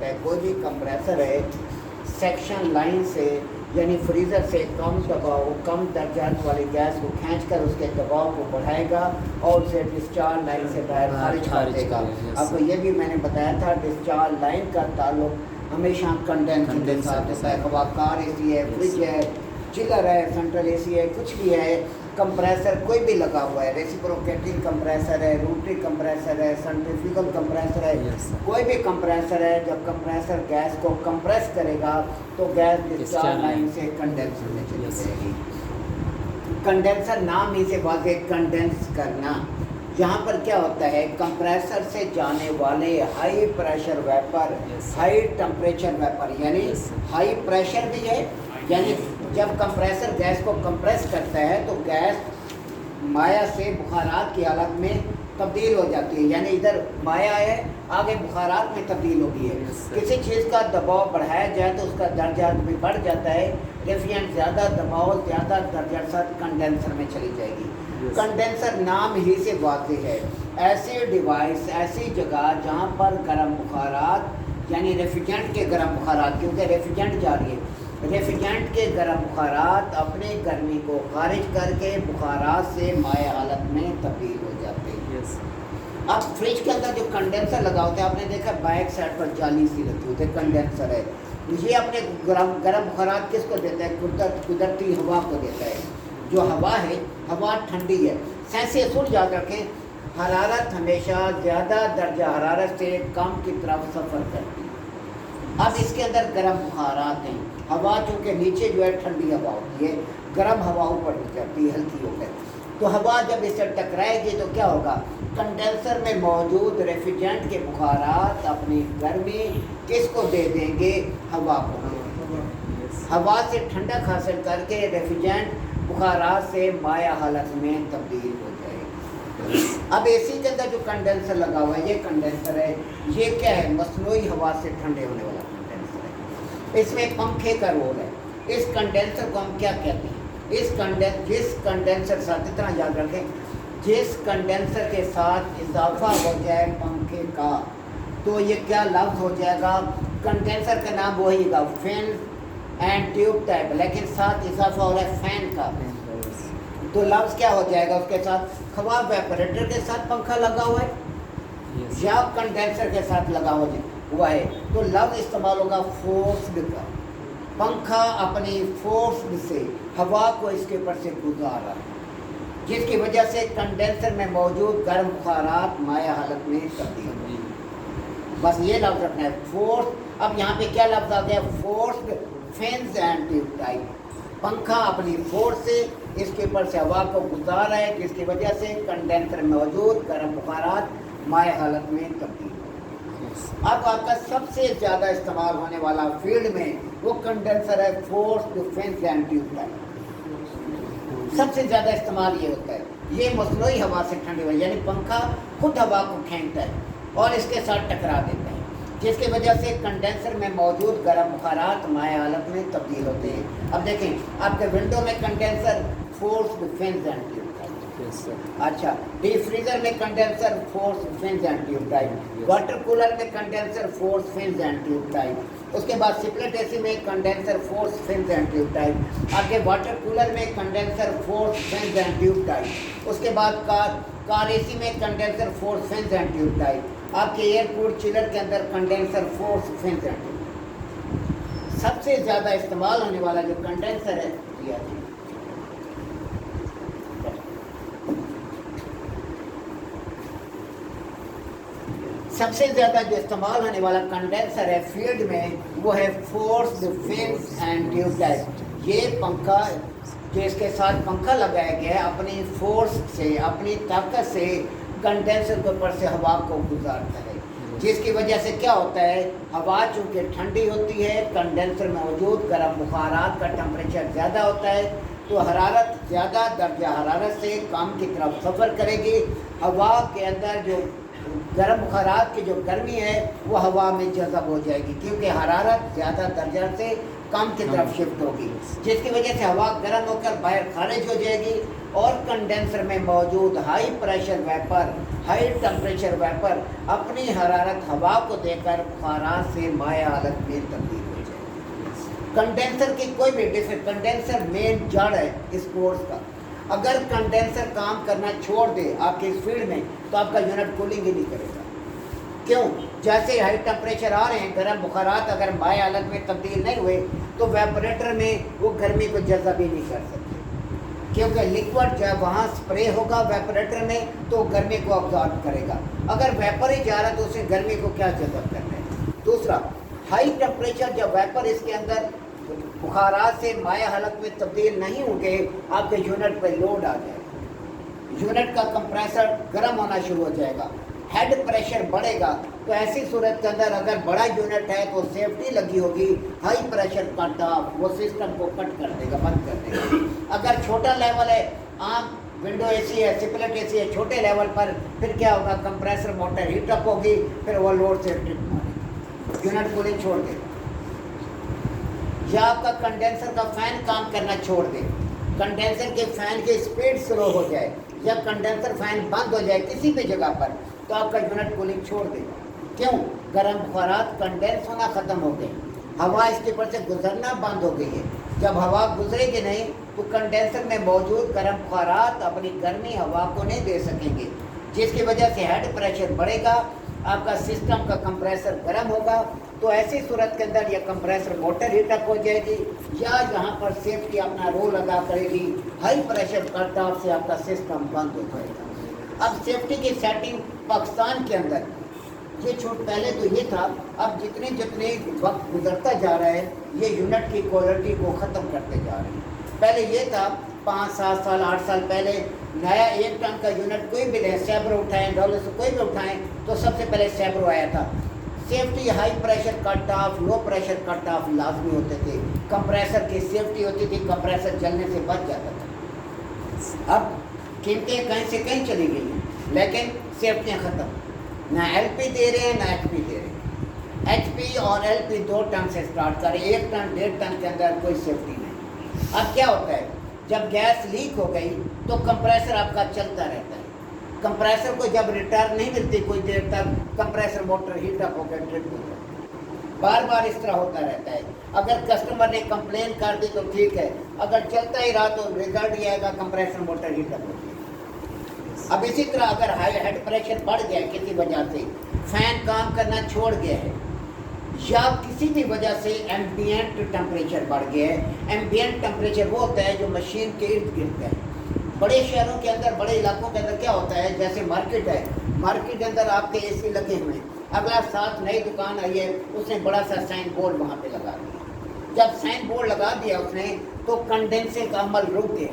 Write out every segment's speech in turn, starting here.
होता है, कोई भी कंप्रेसर है सेक्शन लाइन से यानी फ्रीज़र से कम दबाव कम दर्जात वाली गैस को खींचकर उसके दबाव को बढ़ाएगा और उसे डिस्चार्ज लाइन से बाहर खारिज कर देगा। आपको ये भी मैंने बताया था, डिस्चार्ज लाइन का ताल्लुक हमेशा कंडेंसर के साथ होता है। हवा कार एसी है, फ्रिज है, चिलर है, सेंट्रल एसी है, कुछ भी है, कंप्रेसर कोई भी लगा हुआ है, रेसिप्रोकेटिंग कंप्रेसर है, रोटरी कंप्रेसर है, सेंट्रीफ्यूगल कंप्रेसर है, कोई भी कंप्रेसर है, जब कंप्रेसर गैस को कंप्रेस करेगा तो गैस डिस्चार्ज लाइन से कंडेंसर में चली जाएगी। कंडेंसर नाम ही से वाज़ेह कंडेंस करना। यहाँ पर क्या होता है, कंप्रेसर से जाने वाले high pressure vapour, high temperature vapour, यानी हाई प्रेशर भी है, यानी जब कंप्रेसर गैस को कंप्रेस करता है तो गैस माया से बुखारात की हालत में तब्दील हो जाती है, यानी इधर माया है, आगे बुखारात में तब्दील होगी है। किसी चीज़ का दबाव बढ़ाया जाए तो उसका दर्जा भी बढ़ जाता है, रेफ्रिजरेंट ज़्यादा दबाव ज़्यादा दर्जा साथ कंडेंसर में चली जाएगी। कंडेंसर नाम ही से वाज़ेह है, ऐसी डिवाइस, ऐसी जगह जहाँ पर गर्म बुखारात यानी रेफ्रिजरेंट के गर्म बुखारात, क्योंकि रेफ्रिजरेंट जा रही है, रेफ्रिजरेंट के गर्म बुखारात अपनी गर्मी को खारिज करके बुखारात से माय हालत में तब्दील हो जाते हैं। अब फ्रिज के अंदर जो कंडेंसर लगा होता है, आपने देखा बैक साइड पर जाली सी लगी होती है, कंडेंसर है, ये अपने गर्म बुखारात किसको देता है, कुदरती हवा को देता है। जो हवा है, हवा ठंडी है, सेंसे सुन याद रखें, हरारत हमेशा ज़्यादा दर्जा हरारत से कम की तरफ सफ़र करती है। अब इसके अंदर गर्म बुखारात हैं, हवा चूँकि नीचे जो है ठंडी हवा होती है, गर्म हवा ऊपर उठ जाती है हल्की होकर, तो हवा जब इससे टकराएगी तो क्या होगा, कंडेंसर में मौजूद रेफ्रिजरेंट के बुखारात अपनी गर्मी किसको दे देंगे, हवा को। हवा से ठंडक हासिल करके रेफ्रिजरेंट बुखारात से माया हालत में तब्दील हो जाएगा। अब एसी के अंदर जो कंडेंसर लगा हुआ है, ये कंडेंसर है, ये क्या है, मसनूई हवा से ठंडे होने वाला कंडेंसर है। इसमें पंखे का रोल है। इस कंडेंसर को हम क्या कहते हैं, जिस कंडेंसर साथ, इतना याद रखें, जिस कंडेंसर के साथ इजाफा हो जाए पंखे का तो ये क्या लफ्ज़ हो जाएगा, कंडेंसर का नाम वही होगा फैन एंड ट्यूब टाइप, लेकिन साथ इजाफा हो रहा है फैन का, तो लफ्ज़ क्या हो जाएगा उसके साथ, खवा वेपरेटर के साथ पंखा लगा हुआ है या कंडेंसर के साथ लगा हुआ है, तो लफ्ज़ इस्तेमाल होगा फोर्स्ड का। पंखा अपनी फोर्स से हवा को इसके ऊपर से गुजार रहा है, जिसकी वजह से कंडेंसर में मौजूद गर्म बुखारात माया हालत में तब्दील होगी। बस ये लफ्ज़ रखना है, फोर्स। अब यहाँ पे क्या लफ्ज़ आ गया, forced fans and tube type, पंखा अपनी फोर्स से इसके ऊपर से हवा को गुजार रहा है, जिसकी वजह से कंडेंसर में मौजूद गर्म बुखारात माया हालत में तब्दील। अब आपका सबसे ज़्यादा इस्तेमाल होने वाला फील्ड में वो कंडेंसर है, forced fans and tube type. सबसे ज़्यादा इस्तेमाल ये होता है, ये मसनूई हवा से ठंडी हुई, यानी पंखा खुद हवा को खींचता है और इसके साथ टकरा देता है, जिसकी वजह से कंडेंसर में मौजूद गर्म बुखारात माया हालत में तब्दील होते हैं। अब देखें आपके विंडो में condenser forced fans and tube type, अच्छा, डीप फ्रीजर में condenser force fans and tube type, water cooler में condenser force fans and tube type, उसके बाद स्प्लिट एसी में condenser force fans and tube type, आपके water cooler में condenser force fans and tube type, उसके बाद car AC में condenser force fans and tube type, आपके एयर कूल्ड चिलर के अंदर condenser force fans and tube. सबसे ज़्यादा इस्तेमाल होने वाला जो कंडेंसर है, सबसे ज़्यादा जो इस्तेमाल होने वाला कंडेंसर है फील्ड में, वो है forced fans and tube type. ये पंखा जो इसके साथ पंखा लगाया गया है, अपनी फोर्स से, अपनी ताकत से कंडेंसर के ऊपर से हवा को गुजारता है, जिसकी वजह से क्या होता है, हवा चूँकि ठंडी होती है, कंडेंसर में मौजूद गर्म बुखारात का टेम्परेचर ज़्यादा होता है, तो हरारत ज़्यादा दर्जा हरारत से कम की तरफ सफ़र करेगी। हवा के अंदर जो गर्म बुखारात की जो गर्मी है वो हवा में जज़ब हो जाएगी, क्योंकि हरारत ज़्यादा दर्जा से कम की तरफ शिफ्ट होगी, जिसकी वजह से हवा गर्म होकर बाहर खारिज हो जाएगी और कंडेंसर में मौजूद high pressure vapour, high temperature vapour अपनी हरारत हवा को देकर बुखारात से माया हालत में तब्दील हो जाएगी। कंडेंसर की कोई भी डिफरेंट, कंडेंसर मेन जड़ है इस कोर्स का। अगर कंडेंसर काम करना छोड़ दे आपके इस फील्ड में तो आपका यूनिट कूलिंग ही नहीं करेगा। क्यों? जैसे हाई टेम्परेचर आ रहे हैं, गर्म बुखारात अगर माय हालत में तब्दील नहीं हुए तो वेपोरेटर में वो गर्मी को जज़ब ही नहीं कर सकते, क्योंकि लिक्विड जब वहाँ स्प्रे होगा वेपोरेटर में तो गर्मी को अब्जॉर्ब करेगा। अगर वेपर ही जा रहा है तो उसे गर्मी को क्या जज़ब करना है। दूसरा, हाई टेम्परेचर जब वेपर इसके अंदर बुखारात से माया हालत में तब्दील नहीं होंगे, आपके यूनिट पर लोड आ जाएगा, यूनिट का कंप्रेसर गर्म होना शुरू हो जाएगा, हेड प्रेशर बढ़ेगा। तो ऐसी सूरत के अंदर अगर बड़ा यूनिट है तो सेफ्टी लगी होगी, हाई प्रेशर कट ऑफ, वो सिस्टम को कट कर देगा, बंद कर देगा। अगर छोटा लेवल है, आम विंडो एसी है, स्प्लिट एसी है, छोटे लेवल पर फिर क्या होगा, कंप्रेसर मोटर हीट अप होगी, फिर वो लोड से ट्रिप मारेगी, यूनिट कूलिंग छोड़ देगा। या आपका कंडेंसर का फैन काम करना छोड़ दे, कंडेंसर के फैन की स्पीड स्लो हो जाए या कंडेंसर फैन बंद हो जाए किसी भी जगह पर तो आपका यूनिट कूलिंग छोड़ देगा। क्यों? गर्म बुखारात कंडेंस होना ख़त्म हो गई, हवा इसके ऊपर से गुजरना बंद हो गई है। जब हवा गुजरेगी नहीं तो कंडेंसर में मौजूद गर्म बुखारात अपनी गर्मी हवा को नहीं दे सकेंगे, जिसकी वजह से हेड प्रेशर बढ़ेगा, आपका सिस्टम का कंप्रेसर गर्म होगा। तो ऐसी सूरत के अंदर यह कंप्रेसर मोटर हीटअप हो जाएगी या यहाँ पर सेफ्टी अपना रोल अदा करेगी, हाई प्रेशर कट ऑफ से आपका सिस्टम बंद हो जाएगा। अब सेफ्टी की सेटिंग पाकिस्तान के अंदर ये छूट, पहले तो ये था, अब जितने जितने वक्त गुजरता जा रहा है ये यूनिट की क्वालिटी को ख़त्म करते जा रहे हैं। पहले ये था 5, 7 साल 8 साल पहले नया 1 टन का यूनिट कोई भी ले, सैब्रो उठाएँ, डॉलर से कोई भी उठाएँ तो सबसे पहले सैब्रो आया था। Safety high pressure cut off, low pressure cut off लाजमी होते थे, कंप्रेसर की सेफ्टी होती थी, कंप्रेसर जलने से बच जाता था। अब कीमतें कहीं से कहीं चली गई हैं, लेकिन सेफ्टियाँ ख़त्म, ना एलपी दे रहे हैं ना एचपी दे रहे हैं। एचपी और एलपी 2 टन से स्टार्ट करें, 1 टन 1.5 टन के अंदर कोई सेफ्टी नहीं। अब क्या होता है, जब गैस लीक हो गई तो कंप्रेसर आपका चलता रहता है, कंप्रेसर को जब रिटर्न नहीं मिलती कोई देर तक कंप्रेसर मोटर हीट अप होकर ट्रिप हो जाती है, बार बार इस तरह होता रहता है। अगर कस्टमर ने कंप्लेन कर दी तो ठीक है, अगर चलता ही रहा तो रिजल्ट ये आएगा कंप्रेसर मोटर हीट अप होती है। अब इसी तरह अगर हाई हेड प्रेशर बढ़ गया किसी वजह से, फैन काम करना छोड़ गया है या किसी भी वजह से एम्बिएंट टेम्परेचर बढ़ गया है। एम्बिएंट टेम्परेचर वो होता है जो मशीन के इर्द गिर्द है। बड़े शहरों के अंदर, बड़े इलाकों के अंदर क्या होता है, जैसे मार्केट है, मार्केट के अंदर आपके एसी लगे हुए हैं, अगला साथ नई दुकान आई है, उसने बड़ा सा साइन बोर्ड वहाँ पे लगा दिया। जब साइन बोर्ड लगा दिया उसने तो कंडेंसिंग का अमल रुक गया,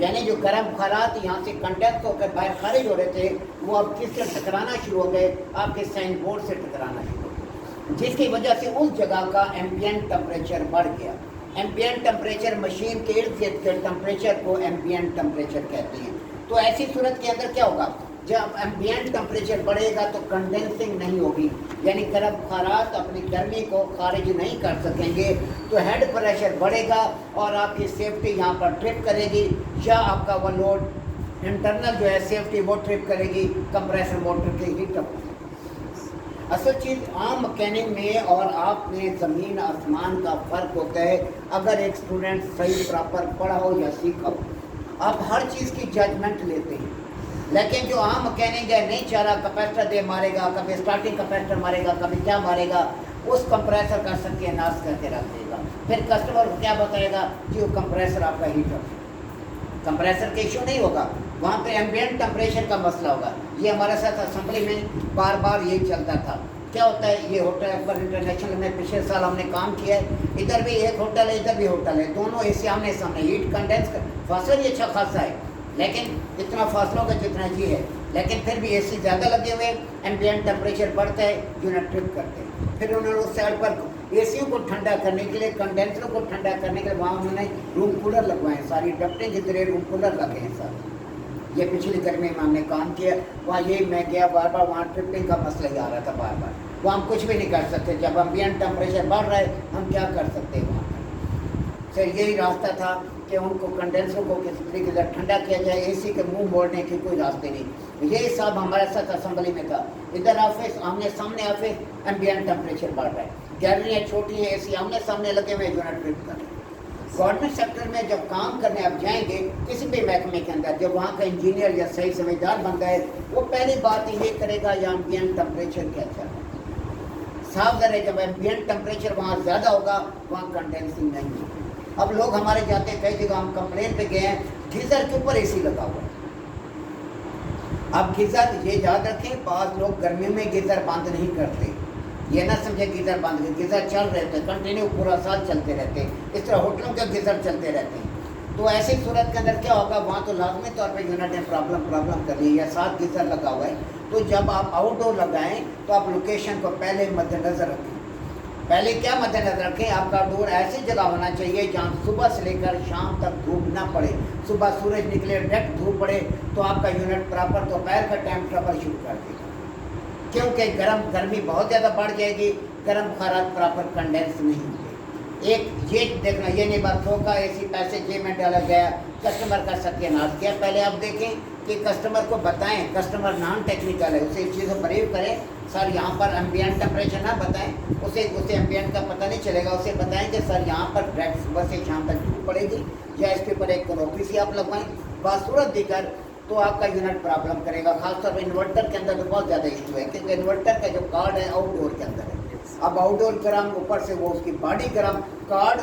यानी जो गर्म बुखारात यहाँ से कंडेंस होकर बाहर खारिज हो रहे थे वो अब किससे टकराना शुरू हो गए, आपके साइन बोर्ड से टकराना शुरू हो गए, जिसकी वजह से उस जगह का एम्बिएंट टेम्परेचर बढ़ गया। एम्बिएंट टेम्परेचर मशीन के इर्द गिर्द के टेम्परेचर को एम्बिएंट टेम्परेचर कहते हैं। तो ऐसी सूरत के अंदर क्या होगा, जब एम्बिएंट टेम्परेचर बढ़ेगा तो कंडेंसिंग नहीं होगी, यानी गर्म बुखारात अपनी गर्मी को खारिज नहीं कर सकेंगे, तो हेड प्रेशर बढ़ेगा और आपकी सेफ्टी यहाँ पर ट्रिप करेगी या आपका वो लोड इंटरनल जो है सेफ्टी वो ट्रिप करेगी, कंप्रेसर मोटर के हीट अप। असल चीज़ आम मैकेनिक में और आप में ज़मीन आसमान का फ़र्क होता है। अगर एक स्टूडेंट सही प्रॉपर पढ़ा हो या सीखा हो, आप हर चीज़ की जजमेंट लेते हैं, लेकिन जो आम मैकेनिक है नहीं चाह रहा, कैपेसिटर दे मारेगा, कभी स्टार्टिंग कैपेसिटर मारेगा, कभी क्या मारेगा, उस कंप्रेसर का सत्यानाश करके रख देगा। फिर कस्टमर को क्या बताएगा कि वो कंप्रेसर आपका हीटर, कंप्रेसर के इशू नहीं होगा, वहाँ पे एम्बिएंट टेम्परेचर का मसला होगा। ये हमारे साथ असेंबली में बार बार यही चलता था। क्या होता है, ये होटल अकबर इंटरनेशनल में पिछले साल हमने काम किया है, इधर भी एक होटल है, इधर भी होटल है, दोनों एसी आमने सामने, हीट कंडेंस फासला भी अच्छा खासा है, लेकिन इतना फासलों का जितना जी है, लेकिन फिर भी एसी ज़्यादा लगे हुए, एम्बिएंट टेम्परेचर बढ़ता है, यूनिट ट्रिप करते हैं। फिर उन्होंने उस साइड पर एसियों को ठंडा करने के लिए, कंडेंसरों को ठंडा करने के लिए वहाँ उन्होंने रूम कूलर लगवाए, सारी डक्टें की तरह रूम कूलर लगे हैं सारे, ये पिछली गर्मी में हमने काम किया, वहाँ यही मैं गया बार बार, वहाँ ट्रिपिंग का मसला ही आ रहा था बार बार। वो हम कुछ भी नहीं कर सकते, जब एम्बिएंट टेम्परेचर बढ़ रहा है हम क्या कर सकते हैं वहाँ पर। सर यही रास्ता था कि उनको कंडेंसर को किसी तरीके से ठंडा किया जाए, एसी के मुंह मोड़ने के कोई रास्ते नहीं। यही सब हमारे साथ असेंबली में था। इधर ऑफिस आमने सामने ऑफिस, एम्बिएंट टेम्परेचर बढ़ रहा है, गैलरियाँ छोटी हैं, एसी आमने सामने लगे हुए यूनिट ट्रिप कर रहे हैं। गवर्नमेंट सेक्टर में जब काम करने आप जाएंगे किसी भी महकमे के अंदर, जब वहाँ का इंजीनियर या सही समझदार बनता है, वो पहली बात ये करेगा या एम्बिएंट टेम्परेचर क्या चल रहा है। साफ ज़रा जब एम्बिएंट टेम्परेचर वहाँ ज़्यादा होगा वहाँ कंडेंसिंग नहीं होगी। अब लोग हमारे जाते हैं, कई जगह हम कंप्लेन पे गए हैं, गीज़र के ऊपर एसी लगा हुआ है। अब गीज़र ये याद रखें, बाद लोग गर्मी में गीज़र बंद नहीं करते, ये ना समझे गीज़र बंद कर, गीज़र चल रहे थे कंटिन्यू पूरा साल चलते रहते हैं। इस तरह होटलों के गीज़र चलते रहते हैं। तो ऐसी सूरत के अंदर क्या होगा, वहाँ तो लाजमी तौर पे यूनिट ने प्रॉब्लम कर ली, या 7 गीज़र लगा हुआ है। तो जब आप आउटडोर लगाएं तो आप लोकेशन को पहले मद्देनज़र रखें। पहले क्या मद्देनजर रखें, आपका डोर ऐसी जगह होना चाहिए जहाँ सुबह से लेकर शाम तक धूप ना पड़े। सुबह सूरज निकले डायरेक्ट धूप पड़े तो आपका यूनिट प्रॉपर दोपहर का टाइम ट्रबल शुरू कर देगा, क्योंकि गर्मी बहुत ज़्यादा बढ़ जाएगी, गर्म बुखारात प्रॉपर कंडेंस नहीं होंगे। एक ये देखना, ये नहीं बात होगा ऐसी पैसे जेब में डाला गया, कस्टमर का सत्यानाश किया। पहले आप देखें कि कस्टमर को बताएं, कस्टमर नॉन टेक्निकल है, उसे इस चीज़ को ब्रीफ करें, सर यहाँ पर एम्बिएंट टेम्परेचर ना बताएं, उसे एम्बिएंट का पता नहीं चलेगा। उसे बताएं कि सर यहाँ पर डायरेक्ट सुबह से शाम तक धूप पड़ेगी, या इसके ऊपर एक नौकरी से आप लगवाएं। बासूरत देकर तो आपका यूनिट प्रॉब्लम करेगा। खासतौर पर इन्वर्टर के अंदर तो बहुत ज़्यादा इशू है, क्योंकि इन्वर्टर का जो कार्ड है आउटडोर के अंदर है। अब आउटडोर गर्म, ऊपर से वो उसकी बॉडी गर्म, कार्ड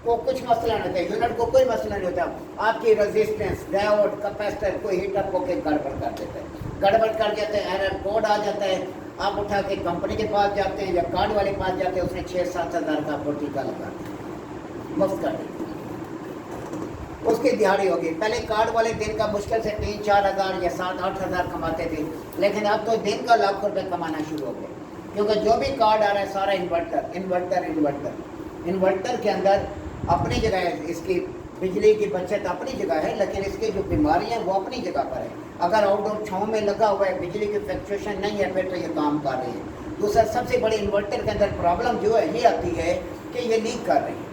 को कुछ मसला नहीं होता, यूनिट को कोई मसला नहीं होता। आपकी रेजिस्टेंस, डायोड, कैपेसिटर कोई हीटर को के गड़बड़ कर देता है, गड़बड़ कर जाते हैं, एरर कोड आ जाता है। आप उठा के कंपनी के पास जाते हैं या कार्ड वाले पास जाते हैं, उसने 6-7 हज़ार का आपको टीका लगा दिया, मुफ्त कर दिया, उसकी दिहाड़ी होगी। पहले कार्ड वाले दिन का मुश्किल से 3-4 हज़ार या 7-8 हज़ार कमाते थे, लेकिन अब तो दिन का लाखों रुपये कमाना शुरू हो गए, क्योंकि जो भी कार्ड आ रहा है सारा इन्वर्टर के अंदर अपनी जगह है, इसकी बिजली की बचत अपनी जगह है, लेकिन इसकी जो बीमारियां हैं वो अपनी जगह पर है। अगर आउटडोर छाँव में लगा हुआ है, बिजली की फ्लक्चुएशन नहीं है, फिर तो ये काम कर रहे हैं। दूसरा सबसे बड़ी इन्वर्टर के अंदर प्रॉब्लम जो है ये आती है कि ये लीक कर रही है।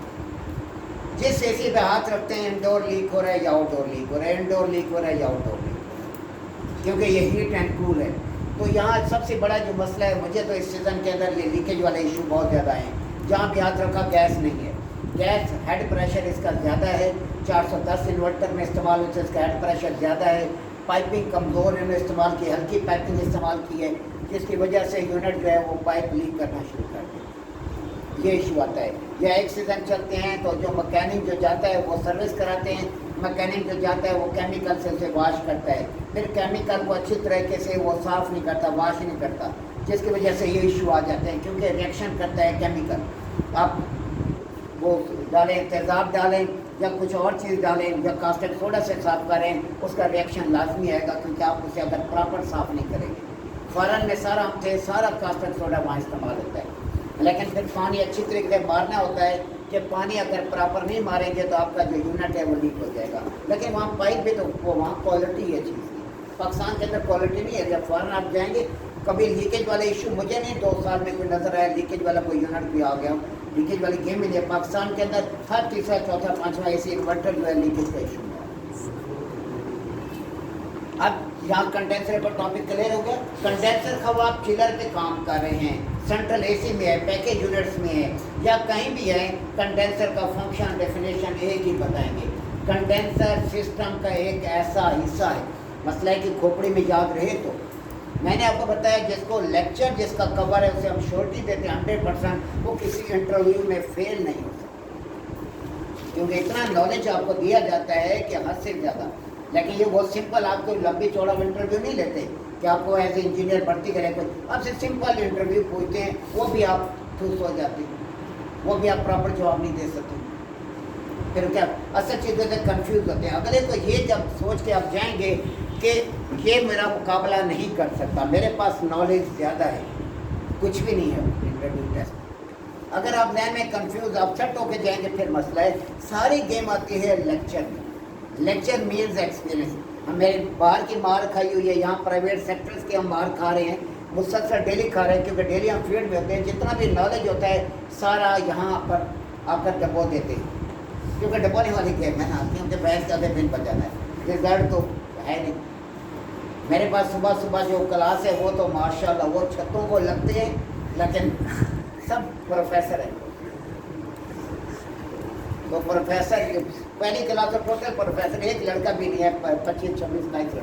जिस एसी पे हाथ रखते हैं इंडोर लीक हो रहा है या आउटडोर लीक हो रहा है, इंडोर लीक हो रहा है या आउटडोर लीक हो रहा है, क्योंकि ये हीट एंड कूल है। तो यहाँ सबसे बड़ा जो मसला है, मुझे तो इस सीज़न के अंदर ये लीकेज वाले इशू बहुत ज़्यादा हैं। जहाँ भी हाथ रखा गैस नहीं है, गैस हेड प्रेशर इसका ज़्यादा है, 410 इन्वर्टर में इस्तेमाल होता है, इसका हेड प्रेशर ज़्यादा है। पाइपिंग कमज़ोर इन्होंने इस्तेमाल की, हल्की पाइपिंग इस्तेमाल की है, जिसकी वजह से यूनिट जो है वो पाइप लीक करना शुरू कर दे, ये इशू आता है। या एक सीज़न चलते हैं तो जो मैकेनिक जो जाता है वो सर्विस कराते हैं, मैकेनिक जो जाता है वो केमिकल से उसे वॉश करता है, फिर केमिकल को अच्छी तरीके से वो साफ़ नहीं करता, वॉश नहीं करता, जिसकी वजह से ये इशू आ जाते हैं, क्योंकि रिएक्शन करता है केमिकल। आप वो डालें, तेज़ाब डालें या कुछ और चीज़ डालें या कास्टिक सोडा से साफ़ करें, उसका रिएक्शन लाजमी आएगा, क्योंकि आप उसे अगर प्रॉपर साफ़ नहीं करेंगे। फ़ौरन में सारा कास्टिक सोडा वहाँ इस्तेमाल होता है, लेकिन फिर पानी अच्छी तरीके से मारना होता है कि पानी अगर प्रॉपर नहीं मारेंगे तो आपका जो यूनिट है वो लीक हो जाएगा। लेकिन वहाँ पाइप भी तो वो वहाँ क्वालिटी है चीज़ की, पाकिस्तान के अंदर क्वालिटी नहीं है। जब फ़ौरन आप जाएंगे, कभी लीकेज वाले इशू मुझे नहीं 2 साल में कोई नज़र आया लीकेज वाला कोई यूनिट भी आ गया, लीकेज वाली गेम ही नहीं है। पाकिस्तान के अंदर हर तीसरा चौथा पाँचवा ऐसी इन्वर्टर जो है लीकेज का इशू है। अब यहाँ कंडेंसर पर टॉपिक क्लियर हो गया। कंडेंसर का आप चिलर पे काम कर रहे हैं, सेंट्रल एसी में है, पैकेज यूनिट्स में है या कहीं भी है, कंडेंसर का फंक्शन डेफिनेशन एक ही बताएंगे। कंडेंसर सिस्टम का एक ऐसा हिस्सा है, मसला है कि खोपड़ी में याद रहे। तो मैंने आपको बताया जिसको लेक्चर जिसका कवर है उसे हम श्योरिटी देते हैं 100%, वो किसी इंटरव्यू में फेल नहीं हो सकता, क्योंकि इतना नॉलेज आपको दिया जाता है कि हद से ज़्यादा। लेकिन ये बहुत सिंपल, आपको लंबी चौड़ा इंटरव्यू नहीं लेते कि आपको एज ए इंजीनियर भर्ती करें, कोई आपसे सिंपल इंटरव्यू पूछते हैं, वो भी आप ठूस हो जाते हैं, वो भी आप प्रॉपर जवाब नहीं दे सकते। फिर क्या असल चीज़ों से कन्फ्यूज़ होते हैं। अगले को ये जब सोच के आप जाएंगे कि ये मेरा मुकाबला नहीं कर सकता, मेरे पास नॉलेज ज़्यादा है, कुछ भी नहीं है इंटरव्यू टेस्ट। अगर आप नए में कन्फ्यूज़ अपसेट होकर जाएंगे फिर मसला है। सारी गेम आती है लेक्चर में। Lecture means experience. मेरे बाहर की मार खाई हुई है, यहाँ प्राइवेट सेक्टर्स की हम मार खा रहे हैं, मुसलसल डेली खा रहे हैं, क्योंकि डेली हम फील्ड में होते हैं, जितना भी नॉलेज होता है सारा यहाँ पर आकर डबो देते हैं, क्योंकि डबोने वाली गेम है ना, क्योंकि बहस का दिन बचाना है, रिजल्ट तो है नहीं। मेरे पास सुबह सुबह जो क्लास है वो तो माशाल्लाह वो छतों को लगते हैं, लेकिन सब प्रोफेसर हैं। तो प्रोफेसर पहली क्लास तो टोटल प्रोफेसर, एक लड़का भी नहीं है, 25-26-22 लड़के,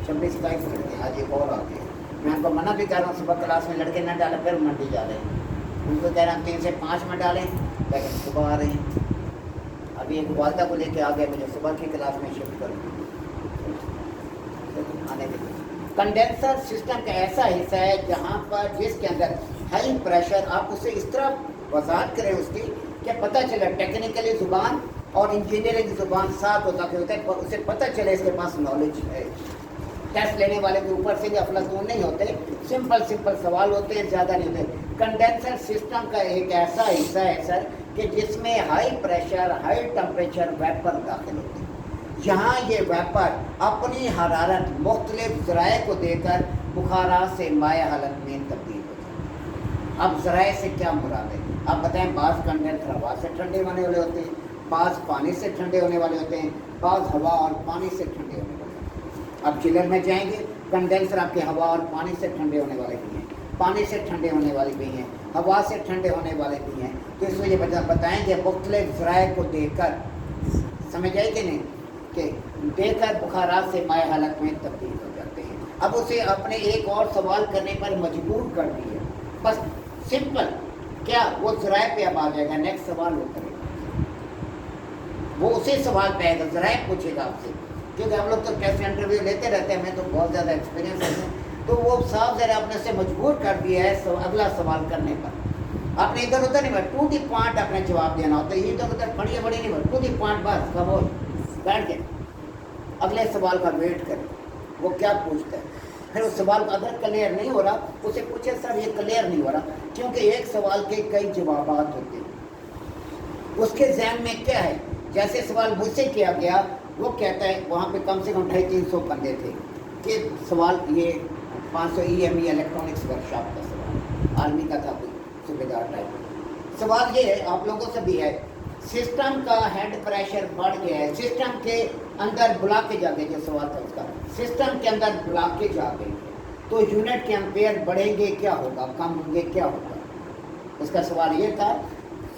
26-22 लड़के, आज एक और आते हैं। मैं उनको मना भी कर रहा हूँ सुबह क्लास में लड़के न डालें, फिर मंडी जा रहे हैं, उनको कह रहा हूँ 3 से 5 में डालें, लेकिन सुबह आ रहे हैं। अभी एक वालदा को लेके आ गए, मुझे सुबह की क्लास में शिफ्ट करूँ आने के लिए। कंडेंसर सिस्टम का ऐसा हिस्सा है जहाँ पर जिसके अंदर हाई प्रेशर, आप उसे इस तरह वजाहत करें उसकी कि पता चले, टेक्निकली ज़ुबान और इंजीनियरिंग ज़ुबान साथ होता है, उसे पता चले इसके पास नॉलेज है। टेस्ट लेने वाले के ऊपर से भी अफलातून नहीं होते, सिंपल सवाल होते हैं, ज़्यादा नहीं होते। कंडेंसर सिस्टम का एक ऐसा हिस्सा है सर कि जिसमें high pressure high temperature vapour दाखिल होते हैं। यहाँ ये वेपर अपनी हरारत मुख्तलिफ ज़राए को देकर बुखारात से माया हालत में तब्दील होता है। अब ज़राए से क्या मुराद है आप बताएं? बाज़ कंडेंसर हवा से ठंडे होने वाले होते हैं, बाज़ पानी से ठंडे होने वाले होते हैं, बाज़ हवा और पानी से ठंडे होने वाले होते हैं। अब चिलर में जाएंगे, कंडेंसर आपके हवा और पानी से ठंडे होने वाले भी हैं, पानी से ठंडे होने वाले भी हैं, हवा से ठंडे होने वाले भी हैं। तो इसको ये बताएंगे मुख्तलिफ ज़राए को देखकर, समझ आई कि नहीं, कि देकर बुखारात से माया हालत में तब्दील हो जाते हैं। अब उसे अपने एक और सवाल करने पर मजबूर कर दिया, बस सिंपल, क्या वो ज़राए पे अब आ जाएगा, नेक्स्ट सवाल वो करेगा, वो उसी सवाल पे आएगा, ज़राए पूछेगा आपसे, क्योंकि हम लोग तो टेस्ट इंटरव्यू लेते रहते हैं, हमें तो बहुत ज़्यादा एक्सपीरियंस है। तो वो साफ ज़रा आपने से मजबूर कर दिया है अगला सवाल करने पर। आपने इधर उधर नहीं बैठ, टू दी पॉइंट आपने जवाब देना होता है, इधर उधर बड़ी बड़ी नहीं बैठ, टू दी पॉइंट, बस खामोश बैठ के अगले सवाल का वेट करें वो क्या पूछता है। फिर उस सवाल का अगर क्लियर नहीं हो रहा, उसे पूछे सर ये क्लियर नहीं हो रहा, क्योंकि एक सवाल के कई जवाब होते हैं, उसके जहन में क्या है। जैसे सवाल मुझसे किया गया, वो कहता है वहाँ पे कम से कम 250-300 बंदे थे कि सवाल ये 500 EME इलेक्ट्रॉनिक्स वर्कशॉप का सवाल, आर्मी का था कोई सूबेदार टाइप। सवाल ये है, आप लोगों से भी है, सिस्टम का हेड प्रेशर बढ़ गया है, सिस्टम के अंदर ब्लॉकेज आ गए, जो सवाल था उसका, सिस्टम के अंदर ब्लॉकेज आ गई है, तो यूनिट के एम्पेयर बढ़ेंगे क्या होगा, कम होंगे क्या होगा। उसका सवाल ये था,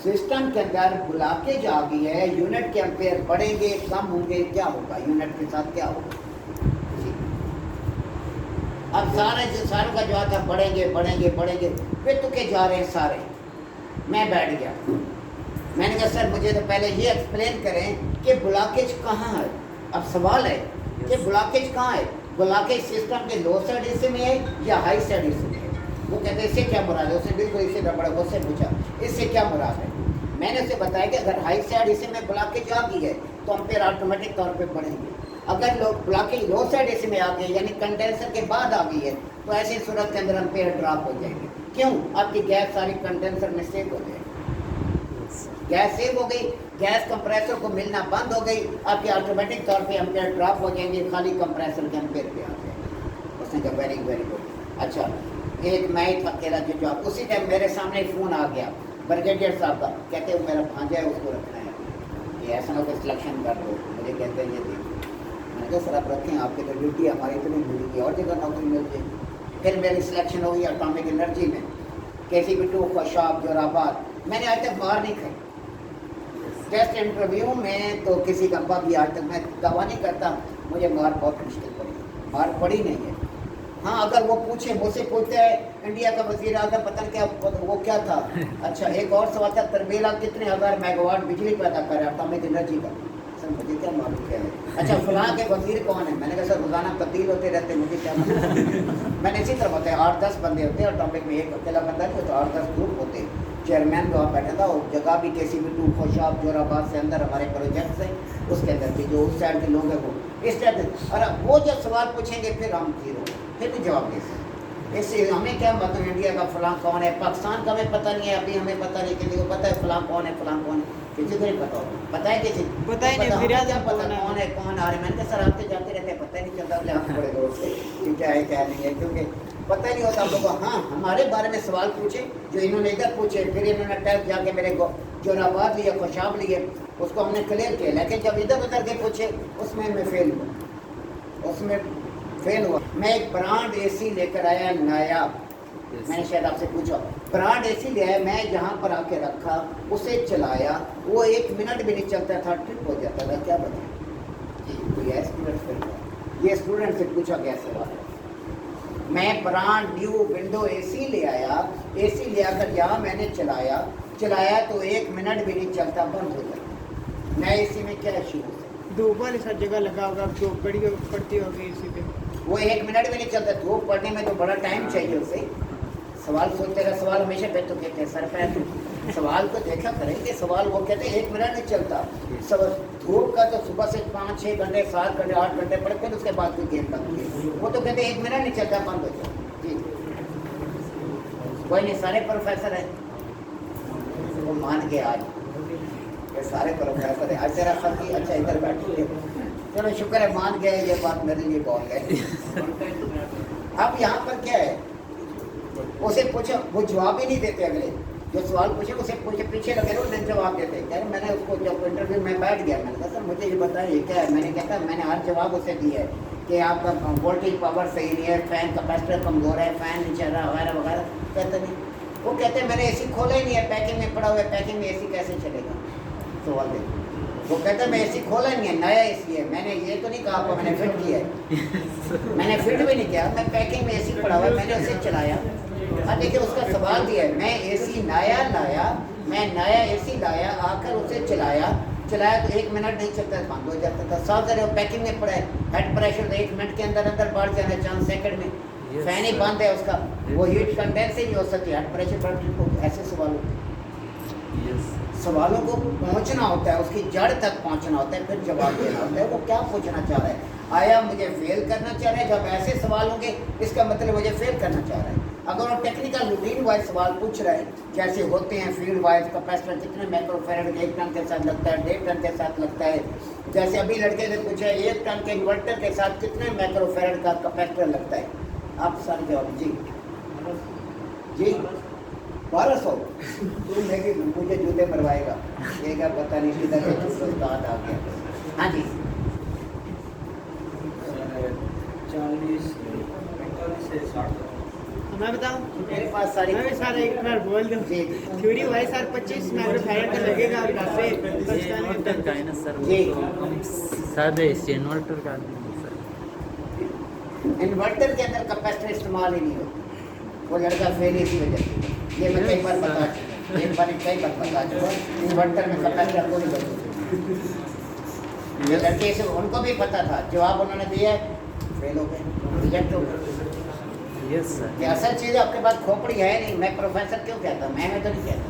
सिस्टम के अंदर ब्लॉकेज आ गई है, यूनिट के एम्पेयर बढ़ेंगे कम होंगे क्या होगा, यूनिट के साथ क्या होगा। अब सारों का जवाब था बढ़ेंगे बढ़ेंगे बढ़ेंगे, फिर तो के जा रहे हैं सारे। मैं बैठ गया, मैंने कहा सर मुझे तो पहले ये एक्सप्लेन करें कि ब्लॉकेज कहाँ है। अब सवाल है कि ब्लॉकेज कहाँ है, ब्लॉकेज सिस्टम के लो साइड हिस्से में है या हाई साइड हिस्से में है। वो कहते हैं इससे क्या मुराद है, उसने बिल्कुल इससे गड़बड़, उससे पूछा इससे क्या मुराद है। मैंने उसे बताया कि अगर हाई साइड हिस्से में ब्लॉकेज आ गई है तो एम्पेयर ऑटोमेटिक तौर पर बढ़ेंगे, अगर ब्लॉकेज लो साइड हिस्से में आ गई यानी कंडेंसर के बाद आ गई है तो ऐसी सूरत के अंदर एम्पेयर ड्रॉप हो जाएंगे। क्यों? आपकी गैस सारी कंडेंसर में सेव हो जाएगी, गैस सेव हो गई, गैस कंप्रेसर को मिलना बंद हो गई, आपके ऑटोमेटिक तौर पे एम्पेयर ड्रॉप हो जाएंगे, खाली कंप्रेसर के एम्पेयर पे आ जाएंगे। उसने कहा वेरी गुड। अच्छा, एक मैं ही अकेला जो जॉब, उसी टाइम मेरे सामने फ़ोन आ गया ब्रिगेडियर साहब का, कहते हैं मेरा भांजा है उसको रखना है, ये ऐसा ना कोई सिलेक्शन कर दो। मुझे कहते हैं ये देखिए, मैंने कहा सर आप रखें, आपकी तो ड्यूटी हमारी तो नहीं मिलेगी, और जगह नौकरी मिल जाएगी। फिर मेरी सिलेक्शन हुई एटॉमिक एनर्जी में, KCB2 खुशाब जोराबाद। मैंने आज तक मार नहीं खाई टेस्ट इंटरव्यू में, तो किसी का भी आज तक मैं दावा नहीं करता मुझे मार बहुत मुश्किल पड़ी, मार पड़ी नहीं है। हाँ अगर वो पूछे, मुझसे पूछते हैं इंडिया का वज़ीर आज़म पता नहीं क्या वो क्या था। अच्छा एक और सवाल था, तरबेला कितने हज़ार मेगावाट बिजली पैदा कर रहा है एटॉमिक एनर्जी का, सर मुझे क्या मालूम क्या है। अच्छा फलां के वज़ीर कौन है, मैंने कहा सर रोज़ाना तब्दील होते रहते मुझे क्या मालूम। मैंने इसी तरह बताया 8-10 बंदे होते हैं एटॉमिक में, एक अकेला बंदा नहीं होता, 8-10 ग्रुप होते हैं। चेयरमैन वहाँ बैठा था और जगह भी KCB2 खुशाब जोराबाद से अंदर हमारे प्रोजेक्ट्स हैं, उसके अंदर भी जो उस साइड के लोग हैं वो इस टाइप। और वो जब सवाल पूछेंगे फिर हम जीरो, फिर भी जवाब दे सकते, اس سے ہمیں کیا مطلب انڈیا کا فلاں کون ہے, پاکستان کا ہمیں پتہ نہیں ہے, ابھی ہمیں پتہ نہیں, کسی کو پتہ ہے فلاں کون ہے, فلاں کون ہے, کسی کو نہیں پتہ ہوگا, پتہ ہے کسی پتہ ہی نہیں, ہمیں پھر کیا پتہ کون ہے کون آ رہے. میں نے کہا سر آتے جاتے رہتے ہیں, پتہ ہی نہیں چلتا, بولے آپ بڑے لوگ سے کہ کیا ہے کیا نہیں ہے, کیونکہ پتہ نہیں ہوتا ہم لوگوں کو. ہاں ہمارے بارے میں سوال پوچھے جو انہوں نے ادھر پوچھے, پھر انہوں نے ٹیسٹ جا کے میرے کو جوراباد لیے, خوشاب لیے, اس کو ہم نے کلیئر کیا. لیکن جب ادھر ادھر کے پوچھے اس میں فیل ہوا, اس میں فیل ہوا. میں ایک برانڈ اے سی لے کر آیا نایاب, میں نے شاید آپ سے پوچھا, برانڈ اے سی لے آیا, میں جہاں پر آ کے رکھا اسے چلایا, وہ 1 منٹ بھی نہیں چلتا تھا, ٹرپ ہو جاتا تھا. کیا بتائیں جی, کوئی ہے اسٹوڈنٹ, یہ اسٹوڈنٹ سے پوچھا گیا سوال ہے. میں برانڈ نیو ونڈو اے سی لے آیا, اے سی لے آ کر یہاں میں نے چلایا تو 1 منٹ بھی نہیں چلتا, بند ہو جاتا. نئے اے سی میں کیا ایشو ہو سکتا, دھوپ والی سب جگہ لگا ہوگا, دھوپ پڑتی ہوگی اسی پہ, وہ 1 منٹ بھی نہیں چلتا. دھوپ پڑنے میں تو بڑا ٹائم چاہیے اسے. سوال سوچتے کا سوال ہمیشہ پہ تو کہتے ہیں سر پہ سوال کو دیکھا کریں کہ سوال وہ کہتے ہیں 1 منٹ نہیں چلتا. دھوپ کا تو صبح سے 5-6 گھنٹے 7 گھنٹے 8 گھنٹے پڑتے ہیں, اس کے بعد کوئی گیم بند ہوئی, وہ تو کہتے ہیں 1 منٹ نہیں چلتا, بند ہو جائے. جی کوئی نہیں, سارے پروفیسر ہیں, وہ مان کے آج یہ سارے پروفیسر ہیں. آج تیرا سب کی اچھا ادھر بیٹھے, چلو شکر ہے مان گئے, یہ بات میرے لیے بول گئے. اب یہاں پر کیا ہے, اسے پوچھو, وہ جواب ہی نہیں دیتے. اگلے جو سوال پوچھے اسے پوچھے, پیچھے لگے رہو نہیں جواب دیتے. کہہ رہے میں نے اس کو جب انٹرویو میں بیٹھ گیا, میں نے کہا سر مجھے یہ بتائیں یہ کیا ہے. میں نے کہتا میں نے ہر جواب اسے دیا ہے کہ آپ کا وولٹیج پاور صحیح نہیں ہے, فین کیپیسٹر کمزور ہے, فین نہیں چل رہا وغیرہ وغیرہ. کہتا نہیں, وہ کہتے ہیں میں نے اے سی کھولا ہی نہیں ہے, پیکنگ میں پڑا ہوا ہے, پیکنگ میں اے سی کیسے چلے گا. سوال دے, وہ کہتا ہے میں اے سی کھولا نہیں ہے, نیا اے سی ہے. میں نے یہ تو نہیں کہا آپ کو میں نے فٹ کیا ہے, میں نے فٹ بھی نہیں کیا, میں پیکنگ میں اے سی پڑا ہوا ہے, میں نے اسے چلایا. اب دیکھیے اس کا سوال دیا ہے, میں اے سی نیا لایا, میں نیا اے سی لایا, آ کر اسے چلایا تو 1 منٹ نہیں چلتا, بند ہو جاتا تھا. ساتھ رہے پیکنگ میں پڑا ہے, ہیڈ پریشر 1 منٹ کے اندر اندر بڑھ جانا ہے, چند سیکنڈ میں. فین ہی بند ہے اس کا, وہ ہیٹ کنڈینس ہی نہیں ہو سکتی, ہیڈ پریشر بڑھ جاتا. ایسے سوالوں کو پہنچنا ہوتا ہے, اس کی جڑ تک پہنچنا ہوتا ہے, پھر جواب دینا ہوتا ہے. وہ کیا پوچھنا چاہ رہا ہے, آیا مجھے فیل کرنا چاہ رہا ہے. جب ایسے سوال ہوں گے اس کا مطلب مجھے فیل کرنا چاہ رہا ہے. اگر وہ ٹیکنیکل روٹین وائز سوال پوچھ رہے ہیں, جیسے ہوتے ہیں فیلڈ وائز کیپیسٹر کتنے مائکرو فیرڈ 1 ٹن کے ساتھ لگتا ہے, 1.5 ٹن کے ساتھ لگتا ہے. جیسے ابھی لڑکے نے پوچھا 1 ٹن کے انورٹر کے ساتھ کتنے مائکرو فیرڈ کا کیپیسٹر لگتا ہے. آپ سارے جواب جی جی 1200. مجھے جوتے بنوائے گا, یہ کیا پتہ نہیں کدھر استاد آ گیا. ہاں جی 40 45 سے 60. میں بتاؤں میرے پاس ساری میں بھی سارا ایک بار بول دوں. جی تھیوری وائز سر 25 مائکرو فیرڈ کا لگے گا. انورٹر کا ہے نا سر, جی ہم سادے اس انورٹر کا سر, انورٹر کے اندر کیپیسٹر استعمال ہی نہیں ہوتا. وہ لڑکا فیل اسی وجہ سے, یہ میں کئی بار بتا چکا, ایک بار کئی بار بتا چکا, انورٹر میں کیپیسٹر کو نہیں بدلتا. یہ لڑکے سے ان کو بھی پتہ تھا, جواب انہوں نے دیا ہے, فیل ہو گئے, ریجیکٹ ہو گئے. یس سر. کہ اصل چیز آپ کے پاس کھوپڑی ہے نہیں. میں پروفیسر کیوں کہتا ہوں, میں تو نہیں کہتا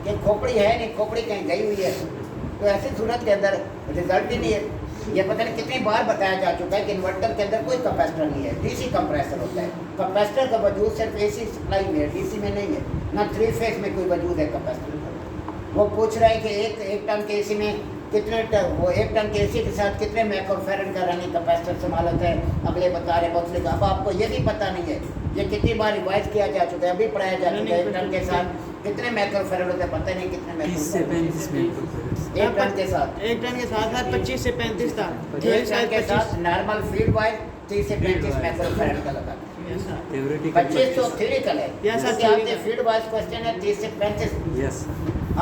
کہ کھوپڑی ہے نہیں, کھوپڑی کہیں گئی ہوئی ہے. تو ایسی صورت کے اندر رزلٹ ہی نہیں ہے. یہ پتہ نہیں کتنی بار بتایا جا چکا ہے کہ انورٹر کے اندر کوئی کیپیسٹر نہیں ہے, ڈی سی کمپریسر ہوتا ہے. کیپیسٹر کا وجود صرف اے سی سپلائی میں ہے, ڈی سی میں نہیں ہے, نہ 3 فیز میں کوئی وجود ہے کیپیسٹر کا. وہ پوچھ رہا ہے کہ ایک ٹن کے اے سی میں کتنے وہ 1 ٹن کے اے سی کے ساتھ کتنے مائکرو فیرڈ کا رننگ کیپیسٹر استعمال ہوتا ہے. اگلے بتا رہے بہت سے, اب آپ کو یہ بھی پتہ نہیں ہے, یہ کتنی بار ریوائز کیا جا چکا ہے, ابھی پڑھایا جا چکا ہے. 1 ٹن کے ساتھ کتنے مائکرو فیرڈ ہوتے ہیں, پتہ نہیں کتنے 30 سے 35 منٹ. 1 ٹن کے ساتھ 1 ٹن کے ساتھ 25 سے 35 تک. 1 ٹن کے ساتھ نارمل فیلڈ وائز 30 سے 35 مائکرو فیرڈ کا لگا. 25 تو تھیوریکل ہے, فیلڈ وائز کوشچن ہے 30 سے 35. یس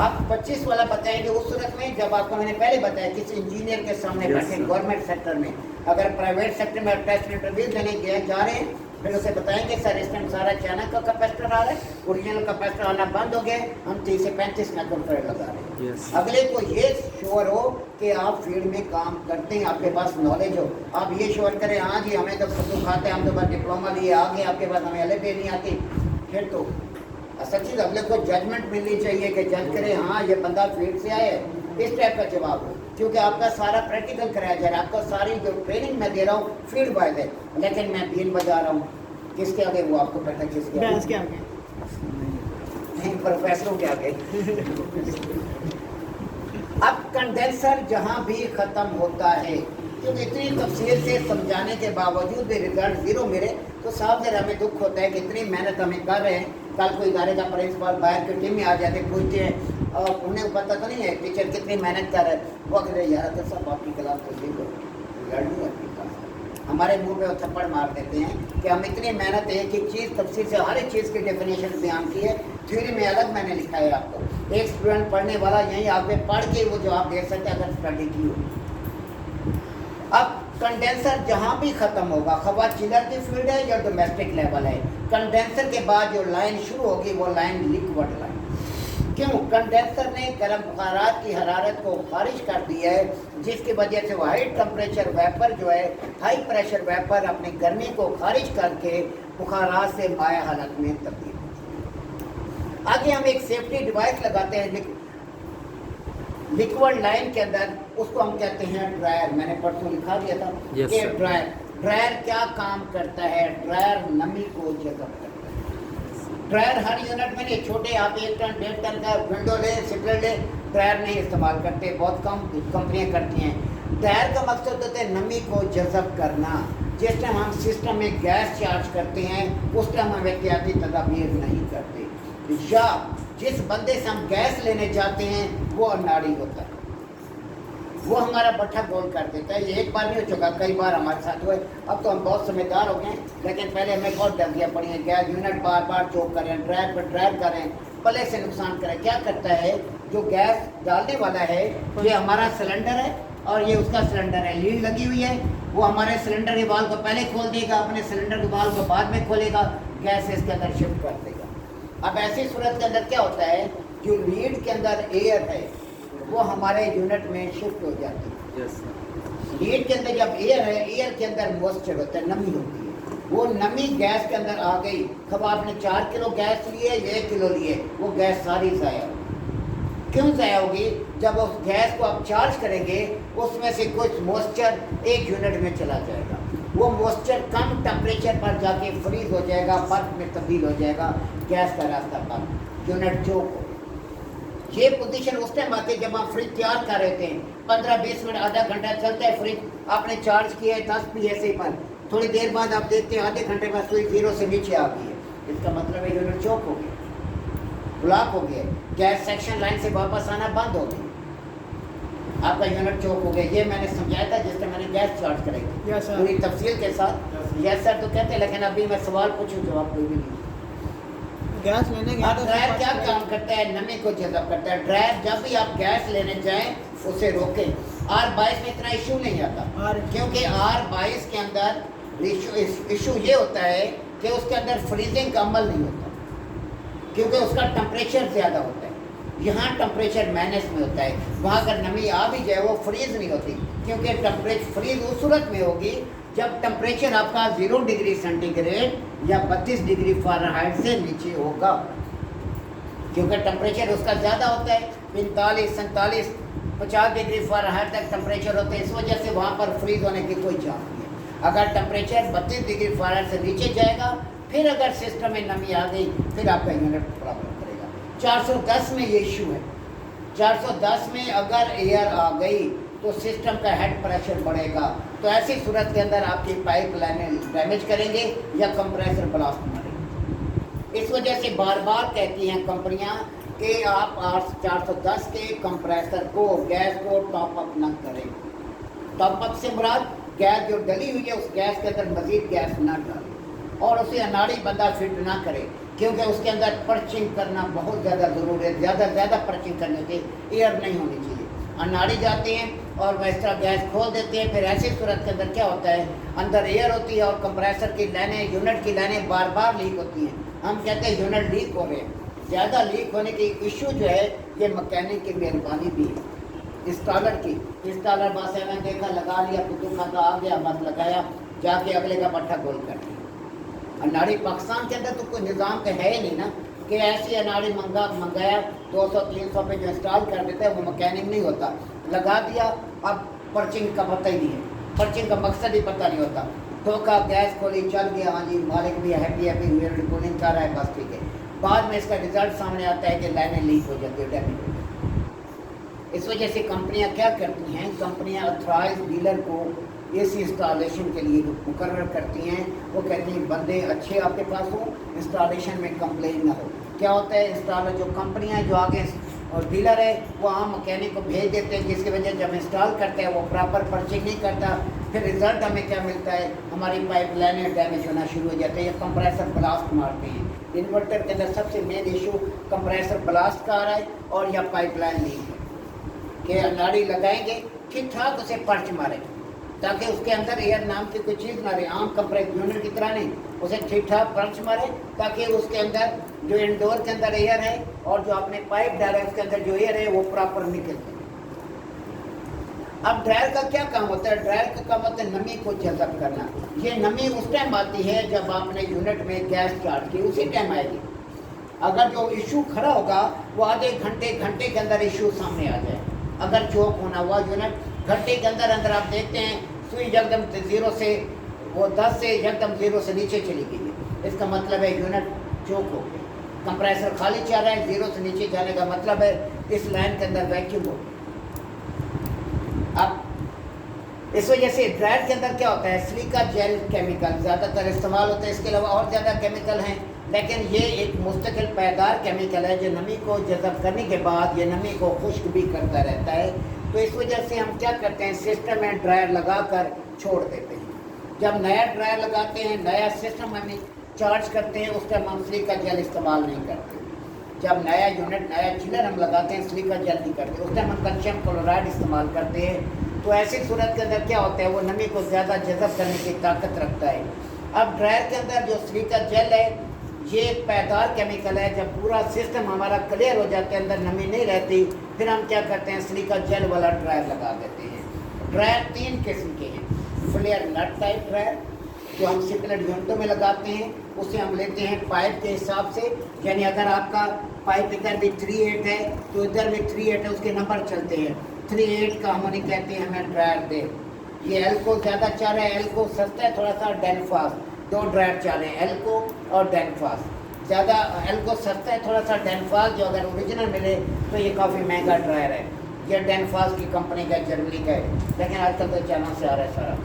آپ 25 والا بتائیں گے اس صورت میں جب آپ کو میں نے پہلے بتایا کسی انجینئر کے سامنے بیٹھے گورنمنٹ سیکٹر میں, اگر پرائیویٹ سیکٹر میں ٹیسٹ انٹرویو دینے جا رہے ہیں, پھر اسے بتائیں گے سر اس ٹائم سارا چائنا کا کیپیسٹر آ رہا ہے, اوریجنل کیپیسٹر آنا بند ہو گیا, ہم 30 سے 35 مائکرو فیرڈ لگا رہے ہیں. اگلے کو یہ شور ہو کہ آپ فیلڈ میں کام کرتے ہیں, آپ کے پاس نالج ہو, آپ یہ شور کریں ہاں جی ہمیں تو کھاتے ہیں, ہم تو بس ڈپلوما لیے آگے, آپ کے پاس ہمیں الگ بھی نہیں آتی, پھر تو اصل چیز اگلے کو ججمنٹ ملنی چاہیے کہ جج کرے ہاں یہ بندہ فیلڈ سے آئے, اس ٹائپ کا جواب ہو. کیونکہ آپ کا سارا پریکٹیکل کرایا جا رہا ہے, آپ کو ساری جو ٹریننگ میں دے رہا ہوں فیلڈ وائز ہے, لیکن میں بیل بجا رہا ہوں, किसके आगे? वो आपको पता है किसके आगे? भैंस के आगे। नहीं, प्रोफेसरों के आगे। अब कंडेंसर जहां भी खत्म होता है, क्योंकि इतनी तफसील से समझाने के बावजूद भी रिजल्ट जीरो मिले तो साफ जरा हमें दुख होता है कि इतनी मेहनत हमें कर रहे हैं, कल कोई इदारे का प्रिंसिपल बाहर की टीम में आ जाते पूछते हैं और उन्हें पता तो नहीं है टीचर कितनी मेहनत कर रहे हैं, वो कहते यार अगर सब आपकी क्लास तो जीरो रिजल्ट नहीं आपकी क्लास। हमारे मुंह पे वो थप्पड़ मार देते हैं कि हम इतनी मेहनत एक एक चीज़ तफसील से हर एक चीज़ की डेफिनेशन बयान की है, थ्योरी में अलग मैंने लिखा है आपको। एक स्टूडेंट पढ़ने वाला यहीं आगे पढ़ के वो जवाब दे सकते हैं अगर स्टडी की हो। अब कंडेंसर जहाँ भी ख़त्म होगा, खवा चिलर की फील्ड है या डोमेस्टिक लेवल है, कंडेंसर के बाद जो लाइन शुरू होगी वो लाइन लिक्विड लाइन। क्यों? कंडेंसर ने गर्म बुखारात की हरारत को खारिज कर दिया है, जिसकी वजह से वो हाई टेम्परेचर वेपर जो है, हाई प्रेशर वेपर अपनी गर्मी को खारिज करके बुखारात से माया हालत में तब्दील। आगे हम एक सेफ्टी डिवाइस लगाते हैं लिक्विड लाइन के अंदर, उसको हम कहते हैं ड्रायर। मैंने परसों लिखा दिया था कि ड्रायर क्या काम करता है? ड्रायर नमी को जज़ब करता है। ड्रायर हर यूनिट में नहीं, छोटे आप 1 टन 1.5 टन का विंडो ले, सिपरेट ले, ड्रायर नहीं इस्तेमाल करते, बहुत कम कंपनियां करती हैं। ड्रायर का मकसद होता है नमी को जज़ब करना। जिस टाइम हम सिस्टम में गैस चार्ज करते हैं उस टाइम हम एहतियाती तदाबीर नहीं करते, या जिस बंदे से हम गैस लेने जाते हैं वो अनाड़ी होता है, वो हमारा बट्ठा गोल कर देता है। ये एक बार नहीं हो चुका, कई बार हमारे साथ हुए। अब तो हम बहुत समझदार हो गए, लेकिन पहले हमें बहुत डर गया पड़ी है। गैस यूनिट बार बार चोक करें, ड्रायर पर ड्रायर करें, पले से नुकसान करें। क्या करता है, जो गैस डालने वाला है ये हमारा सिलेंडर है और ये उसका सिलेंडर है, लीड लगी हुई है, वो हमारे सिलेंडर के बाल को पहले खोल देगा, अपने सिलेंडर के बाल को बाद में खोलेगा, गैस इसके अंदर शिफ्ट कर देगा। अब ऐसी सूरत के अंदर क्या होता है, जो लीड के अंदर एयर है वो हमारे यूनिट में शिफ्ट हो जाती है। लीड के अंदर जब एयर है, एयर के अंदर मॉइस्चर होता है, नमी होती है, वो नमी गैस के अंदर आ गई। कब आपने 4 किलो गैस लिए, 1 किलो लिए, वो गैस सारी ज़ाया होगी। क्यों ज़ाया होगी? जब उस गैस को आप चार्ज करेंगे उसमें से कुछ मॉइस्चर एक यूनिट में चला जाएगा, वो मॉइस्चर कम टेम्परेचर पर जाके फ्रीज हो जाएगा, बर्फ में तब्दील हो जाएगा, गैस का रास्ता बंद, यूनिट चोक हो। ये पोजीशन उस टाइम आती है जब हम फ्रिज तैयार कर रहे थे, 15-20 मिनट आधा घंटा चलता है फ्रिज, आपने चार्ज किया है 10 PSI पर, थोड़ी देर बाद आप देखते हैं आधे घंटे में सुई 0 से नीचे आ गई है। इसका मतलब है यूनिट चोक हो गया, ब्लॉक हो गया, गैस सेक्शन लाइन से वापस आना बंद हो गई, आपका यूनिट चोक हो गया। ये मैंने समझाया था जिस टाइम मैंने गैस चार्ज करेगी पूरी तफसील के साथ। यस सर तो कहते हैं, लेकिन अभी मैं सवाल पूछूं जवाब कोई भी नहीं। गैस लेने गया तो ड्रायर क्या काम करता है? नमी को जज़ब करता है। ड्रायर जब भी आप गैस लेने जाएं उसे रोकें। R22 में इतना इशू नहीं आता, क्योंकि R22 के अंदर इशू ये होता है कि उसके अंदर फ्रीजिंग का अमल नहीं होता, क्योंकि उसका टेम्परेचर ज़्यादा होता है। यहाँ टेम्परेचर माइनस में होता है, वहाँ अगर नमी आ भी जाए वो फ्रीज नहीं होती, क्योंकि टेम्परेचर फ्रीज उस सूरत में होगी जब टेम्परेचर आपका 0 डिग्री सेंटीग्रेड या 32 डिग्री फ़ारेनहाइट से नीचे होगा, क्योंकि टेम्परेचर उसका ज़्यादा होता है, 45, 47, 50 डिग्री फ़ारेनहाइट तक टेम्परेचर होते हैं। इस वजह से वहाँ पर फ्रीज होने की कोई चांस नहीं है। अगर टेम्परेचर 32 डिग्री फ़ारेनहाइट से नीचे जाएगा, फिर अगर सिस्टम में नमी आ गई, फिर आपका यूनिट प्रॉब्लम करेगा। 410 में ये इशू है। 410 में अगर एयर आ गई तो सिस्टम का हेड प्रेशर बढ़ेगा, तो ऐसी सूरत के अंदर आपकी पाइप लाइनें डैमेज करेंगे या कंप्रेसर ब्लास्ट मारेंगे। इस वजह से बार बार कहती हैं कंपनियां कि आप 410 के कंप्रेसर को, गैस को टॉप अप न करें। टॉप अप से मुराद गैस जो डली हुई है उस गैस के अंदर मजीद गैस ना डालें और उसे अनाड़ी बंदा फिट ना करे, क्योंकि उसके अंदर पर्चिंग करना बहुत ज़्यादा ज़रूरी है। ज़्यादा पर्चिंग करने से एयर नहीं होनी चाहिए। अनाड़ी जाते हैं और वह इस तरह गैस खोल देते हैं, फिर ऐसी सूरत के अंदर क्या होता है, अंदर एयर होती है और कंप्रेसर की लाइनें, यूनिट की लाइनें बार बार लीक होती हैं। हम कहते हैं यूनिट लीक हो रहे हैं। ज़्यादा लीक होने की इशू जो है ये मैकेनिक की मेहरबानी भी है, इंस्टॉलर की। इंस्टॉलर बस है, मैंने देखा लगा लिया, कुतुब खाता आ गया, बस लगाया, जाके अगले का पट्टा गोल कर दिया। अनाड़ी पाकिस्तान के अंदर तो कोई निज़ाम तो है ही नहीं ना कि ऐसी अनाड़ी मंगाया 200-300 पे जो इंस्टॉल कर देता है वो मैकेनिक नहीं होता, लगा दिया। अब पर्चिंग का पता ही नहीं है, पर्चिंग का मकसद ही पता नहीं होता। ठोका, गैस खोली, चल गया, हाँ जी मालिक भी हैप्पी मेरे कूलिंग कर रहा है, बस ठीक है। बाद में इसका रिजल्ट सामने आता है कि लाइनें लीक हो जाती है, डैमेज हो जाती है। इस वजह से कंपनियां क्या करती हैं, कंपनियां ऑथराइज डीलर को एसी इंस्टॉलेशन के लिए मुकर्रर करती हैं। वो कहती हैं बंदे अच्छे आपके पास हो, इंस्टॉलेशन में कंप्लेन ना हो। क्या होता है, इंस्टॉलर जो कंपनियां जो आगे और डीलर है वो आम मैकेनिक को भेज देते हैं, जिसकी वजह जब इंस्टॉल करते हैं वो प्रॉपर पर्चिंग नहीं करता। फिर रिजल्ट हमें क्या मिलता है, हमारी पाइप लाइनें डैमेज होना शुरू हो जाते हैं या कंप्रेसर ब्लास्ट मारते हैं। इन्वर्टर के अंदर सबसे मेन इशू कंप्रेसर ब्लास्ट का आ रहा है और या पाइप लाइन लीक है कि नाड़ी लगाएंगे ठीक ठाक उसे पर्च मारे ताकि उसके अंदर एयर नाम की कोई चीज़ ना रहे, आम कंप्रेस यूनिट की तरह नहीं, उसे ठीक ठाक पर्च मारे ताकि उसके अंदर जो इंडोर के अंदर एयर है और जो आपने पाइप डाला है उसके अंदर जो एयर है वो प्रॉपर निकल जाए। अब ड्रायर का क्या काम होता है, ड्रायर का काम होता है नमी को जज़ब करना। ये नमी उस टाइम आती है जब आपने यूनिट में गैस चार्ज की, उसी टाइम आएगी। अगर जो इशू खड़ा होगा वो आधे घंटे के अंदर इशू सामने आ जाए। अगर चौक होना हुआ यूनिट घंटे के अंदर आप देखते हैं सुई एकदम 0 से वो 10 से एकदम 0 से नीचे चली गई है, इसका मतलब है यूनिट चौक हो गया। कंप्रेसर खाली चल रहा है, 0 से नीचे जाने का मतलब है इस लाइन के अंदर वैक्यूम हो। अब इस वजह से ड्रायर के अंदर क्या होता है, सिलिका जेल केमिकल ज़्यादातर इस्तेमाल होते हैं, इसके अलावा और ज़्यादा केमिकल हैं, लेकिन ये एक मुस्तकिल पायदार केमिकल है जो नमी को जज़ब करने के बाद ये नमी को खुश्क भी करता रहता है। तो इस वजह से हम क्या करते हैं, सिस्टम में ड्रायर लगा कर छोड़ देते हैं। जब नया ड्रायर लगाते हैं, नया सिस्टम हमें चार्ज करते हैं, उस टाइम हम सिलिका जेल इस्तेमाल नहीं करते। जब नया यूनिट नया चिलर हम लगाते हैं सिलिका जेल नहीं करते, उस टाइम हम कैल्शियम क्लोराइड इस्तेमाल करते हैं। तो ऐसी सूरत के अंदर क्या होता है, वो नमी को ज़्यादा जज़ब करने की ताकत रखता है। अब ड्रायर के अंदर जो सिलिका जेल है ये एक पायदार केमिकल है। जब पूरा सिस्टम हमारा क्लियर हो जाता है, अंदर नमी नहीं रहती, फिर हम क्या करते हैं, सिलिका जेल वाला ड्रायर लगा देते हैं। ड्रायर 3 किस्म के हैं, फ्लेयर नट टाइप ड्रायर जो हम सिपलेट यूनिटों में लगाते हैं, उसे हम लेते हैं पाइप के हिसाब से, यानी अगर आपका पाइप इधर भी 3/8 है तो इधर भी 3/8 है, उसके नंबर चलते हैं। 3/8 का हम उन्हें कहते हैं हमें ड्रायर दे। ये एल्को ज़्यादा चल रहा है, एल्को सस्ता है थोड़ा सा, डेनफास्ट 2 ड्रायर चल रहे हैं, एल्को और डेनफास्ट। ज़्यादा एल्को सस्ता है थोड़ा सा, डेनफास्ट जो अगर ओरिजिनल मिले तो ये काफ़ी महंगा ड्रायर है। ये डेनफास्ट की कंपनी का, जर्मनी का है, लेकिन आजकल तो चाइना से आ रहा है सारा।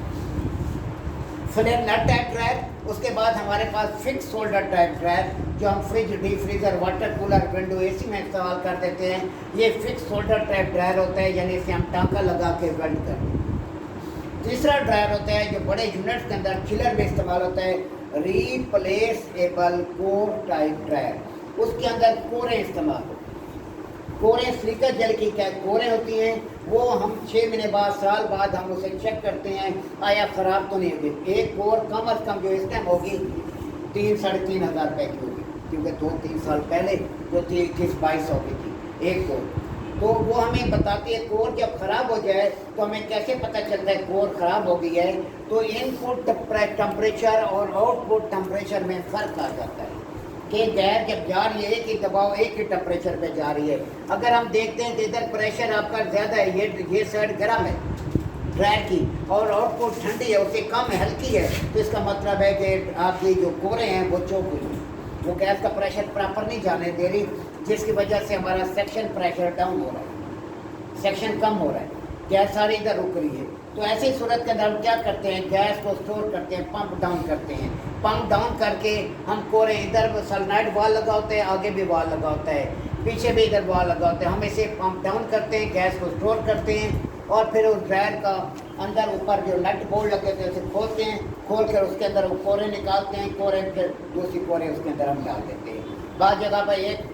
फ्लेयर नट टाइप ड्रायर, उसके बाद हमारे पास फिक्स होल्डर टाइप ड्रायर जो हम fridge, deep freezer, water cooler, window AC में इस्तेमाल कर देते हैं। ये फिक्स होल्डर टाइप ड्रायर होता है, यानी इसे हम टाँका लगा के वेल्ड करते हैं। तीसरा ड्रायर होता है जो बड़े यूनिट्स के अंदर चिलर में इस्तेमाल होता है, रिप्लेसेबल कोर टाइप ड्रायर। उसके अंदर कोरें इस्तेमाल होती हैं। कोरें सिलिका जेल की क्या कोरें होती हैं, वो हम 6 महीने बाद, साल बाद हम उसे चेक करते हैं आया ख़राब तो नहीं होगी। एक कोर कम अज़ कम जो इस टाइम होगी 3-3.5 हज़ार रुपये की होगी, क्योंकि 2-3 साल पहले जो थी 21-22 की थी एक कोर। तो वो हमें बताती है कोर जब ख़राब हो जाए तो हमें कैसे पता चलता है कोर ख़राब हो गई है। तो इनपुट टेम्परेचर और आउटपुट टेम्परेचर में फ़र्क आ जाता है कि गैस जब जा रही है एक ही दबाव एक ही टेम्परेचर पे जा रही है। अगर हम देखते हैं कि इधर प्रेशर आपका ज़्यादा है, ये साइड गर्म है ड्रायर की, और आउटपुट ठंडी है, उससे कम है, हल्की है, तो इसका मतलब है कि आपकी जो कोरें हैं वो चौक हुई हैं, वो गैस का प्रेशर प्रॉपर नहीं जाने दे रही, जिसकी वजह से हमारा सेक्शन प्रेशर डाउन हो रहा है, सेक्शन कम हो रहा है, गैस सारी इधर रुक रही है। तो ऐसी सूरत के अंदर हम क्या करते हैं, गैस को स्टोर करते हैं, पंप डाउन करते हैं। पंप डाउन करके हम कोरे, इधर सल्फाइड वाल लगा होता है, आगे भी वाल लगा होता है, पीछे भी इधर वाल लगा होता है। हम इसे पंप डाउन करते हैं, गैस को स्टोर करते हैं, और फिर उस ड्रायर का अंदर ऊपर जो नट बोल्ट लगे थे उसे खोलते हैं, खोल कर उसके अंदर वो कोरे निकालते हैं, कोरे फिर दूसरी कोरे उसके अंदर हम डाल देते हैं। बाद जगह पर एक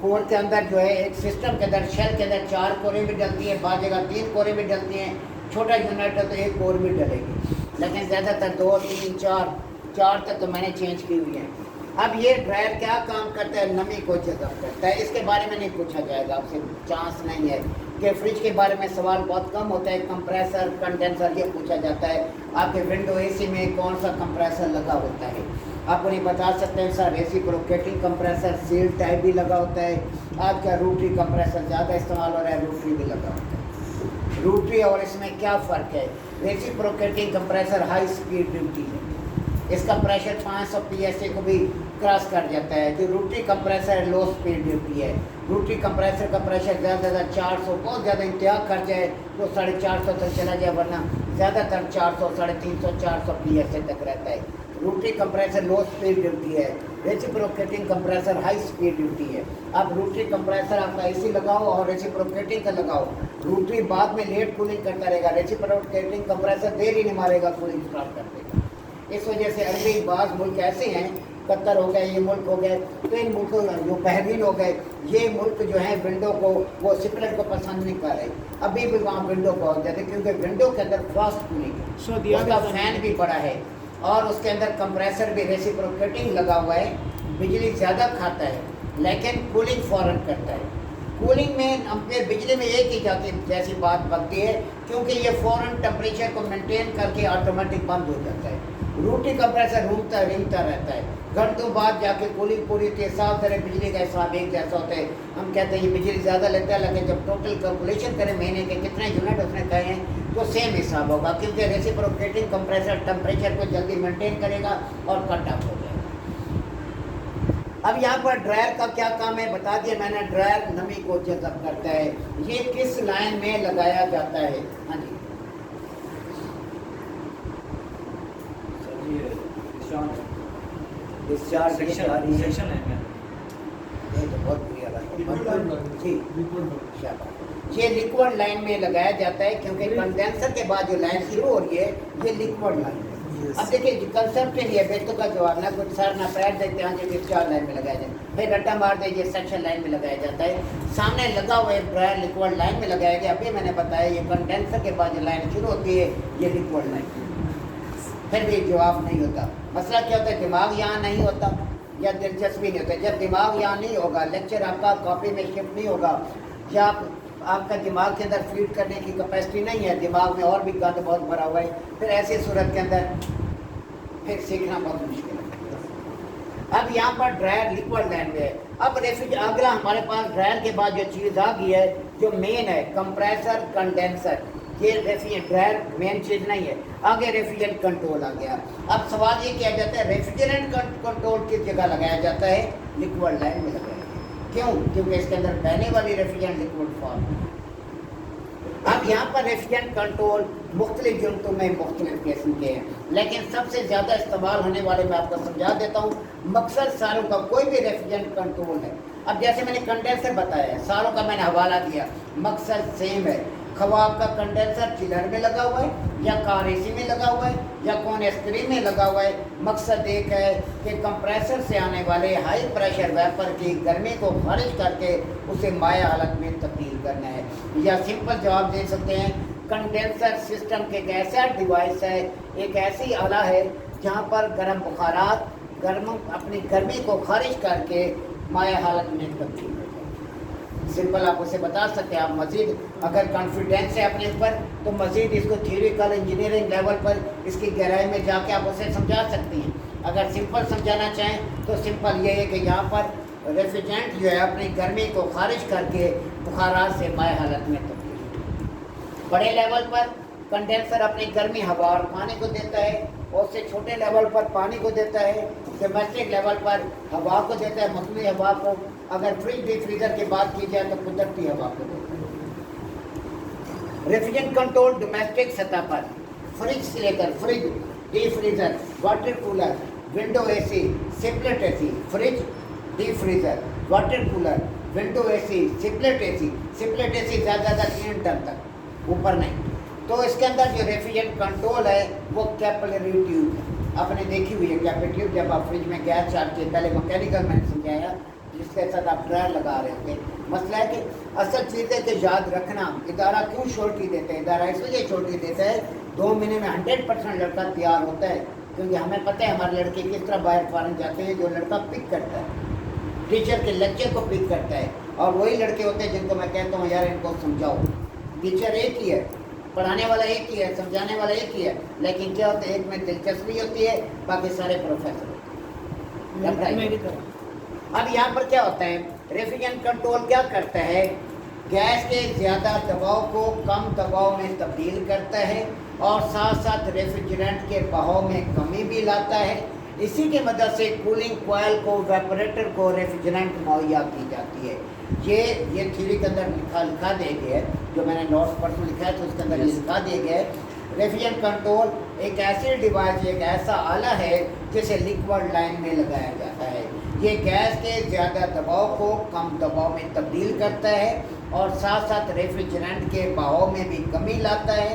कोर के अंदर जो है, एक सिस्टम के अंदर, शेल के अंदर 4 कोरे भी डलती है, बाद जगह 3 कोरे भी डलती हैं। छोटा यूनिट है तो 1 कोर भी डलेगी, लेकिन ज़्यादातर 2, 3, 4 तक तो मैंने चेंज की हुई है। अब ये ड्रायर क्या काम करता है, नमी को जज़ब करता है। इसके बारे में नहीं पूछा जाएगा आपसे, चांस नहीं है कि फ्रिज के बारे में सवाल बहुत कम होता है। कंप्रेसर, कंडेंसर ये पूछा जाता है। आपके विंडो एसी में कौन सा कंप्रेसर लगा होता है, आपको नहीं बता सकते हैं sir. Reciprocating compressor, seal type भी लगा होता है। आज का रोटरी कंप्रेसर ज़्यादा इस्तेमाल हो रहा है, रोटरी भी लगा होता है। रोटरी और इसमें क्या फ़र्क है? Reciprocating compressor high speed duty है, इसका प्रेशर 500 psi को भी क्रॉस कर जाता है। जो rotary compressor low speed duty है, रोटरी कंप्रेसर का प्रेशर ज़्यादा से ज़्यादा 400, बहुत ज़्यादा इंतहा कर जाए तो 450 तक चला जाए, वरना ज़्यादातर 400, 350, 400 psi तक रहता है। Rotary compressor low speed duty है, reciprocating compressor high speed duty है। आप रोटरी कंप्रेसर आपका एसी लगाओ और रेसिप्रोकेटिंग का लगाओ, रोटरी बाद में लेट कूलिंग करता रहेगा, रेसिप्रोकेटिंग कंप्रेसर देर ही नहीं मारेगा, कूलिंग स्टार्ट कर देगा। इस वजह से अरबी बाज़ मुल्क ऐसे हैं, कतर हो गए, ये मुल्क हो गए, तो इन मुल्कों जो बहरीन हो गए, ये मुल्क जो है विंडो को, वो स्प्लिट को पसंद नहीं कर रहे, अभी भी वहाँ विंडो को हो जाते, क्योंकि विंडो के अंदर फास्ट कूलिंग है, उसका फैन भी बड़ा है और उसके अंदर कंप्रेसर भी रेसिप्रोकेटिंग लगा हुआ है, बिजली ज़्यादा खाता है लेकिन कूलिंग फ़ौरन करता है। कूलिंग में अपने बिजली में एक ही जाती जैसी बात बनती है, क्योंकि ये फ़ौरन टेम्परेचर को मेंटेन करके ऑटोमेटिक बंद हो जाता है। रोटरी कंप्रेसर घूमता रिंगता रहता है, घंटों बाद जाके कूलिंग पूरी होती है। साफ तरह बिजली का हिसाब एक जैसा होता है। हम कहते हैं ये बिजली ज़्यादा लेता है, लेकिन जब टोटल कैलकुलेशन करें महीने के कितने यूनिट उसने कहे हैं तो सेम हिसाब होगा, क्योंकि रेसिप्रोकेटिंग कंप्रेसर टेम्परेचर को जल्दी मेंटेन करेगा और कट ऑफ हो जाएगा। अब यहाँ पर ड्रायर का क्या काम है बता दिया मैंने। ड्रायर नमी को जज़ब करता है। ये किस लाइन में लगाया जाता है? हाँ जी, डिस्चार्ज सेक्शन है मैं ये तो बहुत बढ़िया बात है जी, शाबाश। ये लिक्विड लाइन में लगाया जाता है, क्योंकि कंडेंसर के बाद जो लाइन शुरू हो रही है ये लिक्विड लाइन है। अब देखिए कंसेप्ट ये बेटों का जवाब ना कुछ सर ना पैर देते हैं, जो डिस्चार्ज लाइन में लगाया जाए, फिर रट्टा मार दे, ये सेक्शन लाइन में लगाया जाता है। सामने लगा हुआ है ड्रायर लिक्विड लाइन में लगाया गया। अभी मैंने बताया ये कंडेंसर के बाद जो लाइन शुरू होती है ये लिक्विड लाइन, फिर भी जवाब नहीं होता। मसला क्या होता है, दिमाग यहाँ नहीं होता या दिलचस्पी नहीं होता। जब दिमाग यहाँ नहीं होगा, लेक्चर आपका कॉपी में शिफ्ट नहीं होगा, या आपका दिमाग के अंदर फीड करने की कैपेसिटी नहीं है, दिमाग में और भी गंद बहुत भरा हुआ है, फिर ऐसी सूरत के अंदर फिर सीखना बहुत मुश्किल है। अब यहाँ पर ड्रायर लिक्विड लाइन में है। अब अगला हमारे पास ड्रायर के बाद जो चीज़ आ गई है, जो मेन है, कंप्रेसर कंडेंसर। ये रेफ्रिजरेंट ड्रायर मेन चीज़ नहीं है, आगे रेफ्रिजरेंट कंट्रोल आ गया। अब सवाल ये किया जाता है रेफ्रिजरेंट कंट्रोल किस जगह लगाया जाता है? लिक्विड लाइन में लगाया जाता है। क्यों? क्योंकि इसके अंदर बहने वाली रेफ्रिजरेंट लिक्विड फॉर्म है। अब यहाँ पर रेफ्रिजरेंट कंट्रोल मुख्तलिफ यूनिटों में मुख्तलिफ किस्म के हैं, लेकिन सबसे ज़्यादा इस्तेमाल होने वाले मैं आपको समझा देता हूँ। मकसद सारों का कोई भी रेफ्रिजरेंट कंट्रोल है। अब जैसे मैंने कंडेंसर बताया है, सारों का मैंने हवाला दिया, मकसद सेम है। खवा आपका कंडेंसर चिलर में लगा हुआ है या कार एसी में लगा हुआ है या कौन स्क्रीन में लगा हुआ है, मकसद एक है कि कंप्रेसर से आने वाले हाई प्रेशर वेपर की गर्मी को खारिज करके उसे माया हालत में तब्दील करना है। या सिंपल जवाब दे सकते हैं, कंडेंसर सिस्टम के एक ऐसा डिवाइस है, एक ऐसी आला है जहाँ पर गर्म बुखारात अपनी गर्मी को खारिज करके माया हालत में तब्दील हो जाए। सिंपल आप उसे बता सकते हैं। आप मज़ीद अगर कॉन्फिडेंस है अपने ऊपर तो मज़ीद इसको थियोरिकल इंजीनियरिंग लेवल पर इसकी गहराई में जाके आप उसे समझा सकती हैं। अगर सिंपल समझाना चाहें तो सिंपल ये है कि यहाँ पर रेफ्रिजरेंट जो है अपनी गर्मी को खारिज करके बुखारात से माया हालत में तब्दील। बड़े लेवल पर कंडेंसर अपनी गर्मी हवा और पानी को देता है, और उससे छोटे लेवल पर पानी को देता है, डोमेस्टिक लेवल पर हवा को देता है, मौसमी हवा को। अगर फ्रिज डीप फ्रीजर की बात की जाए तो कुदरती हवा को देता है। रेफ्रिजरेंट कंट्रोल डोमेस्टिक सतह पर फ्रिज से लेकर fridge, deep freezer, water cooler, window AC, split AC, fridge, deep freezer, water cooler, window AC, split AC. Split AC ज़्यादा 3 टन तक, ऊपर नहीं। तो इसके अंदर जो रेफ्रिजरेंट कंट्रोल है वो कैपिलरी ट्यूब है। आपने देखी हुई है कैपिलरी ट्यूब, जब आप फ्रिज में गैस चाहते हैं, पहले मैकेनिकल मैंने समझाया, जिसके साथ आप ड्रायर लगा रहे होंगे। मसला है कि असल चीज़ है कि याद रखना, इदारा क्यों छोटी देते हैं? इदारा इस वजह छोटी देता है, 2 महीने में 100% लड़का तैयार होता है, क्योंकि हमें पता है हमारे लड़के किस तरह बाहर फॉरन जाते हैं। जो लड़का पिक करता है, टीचर के लेक्चर को पिक करता है, और वही लड़के होते हैं जिनको मैं कहता हूँ यार इनको समझाओ। टीचर एक ही है, पढ़ाने वाला एक ही है, समझाने वाला एक ही है, लेकिन क्या होता है, एक में दिलचस्पी होती है, बाकी सारे प्रोफेसर होते हैं। अब यहाँ पर क्या होता है, रेफ्रिजरेंट कंट्रोल क्या करता है गैस के ज़्यादा दबाव को कम दबाव में तब्दील करता है और साथ साथ रेफ्रिजरेंट के बहाव में कमी भी लाता है। इसी की मदद से कूलिंग कॉइल को वेपोरेटर को रेफ्रिजरेंट मुहैया की जाती है। ये थ्योरी के अंदर लिखा दिया गया है, जो मैंने नोट्स पर लिखा है तो उसके अंदर लिखा दिया गया है। रेफ्रिजरेंट कंट्रोल एक ऐसी डिवाइस, एक ऐसा आला है जिसे लिक्विड लाइन में लगाया जाता है। ये गैस के ज़्यादा दबाव को कम दबाव में तब्दील करता है और साथ साथ रेफ्रिजरेंट के बहाव में भी कमी लाता है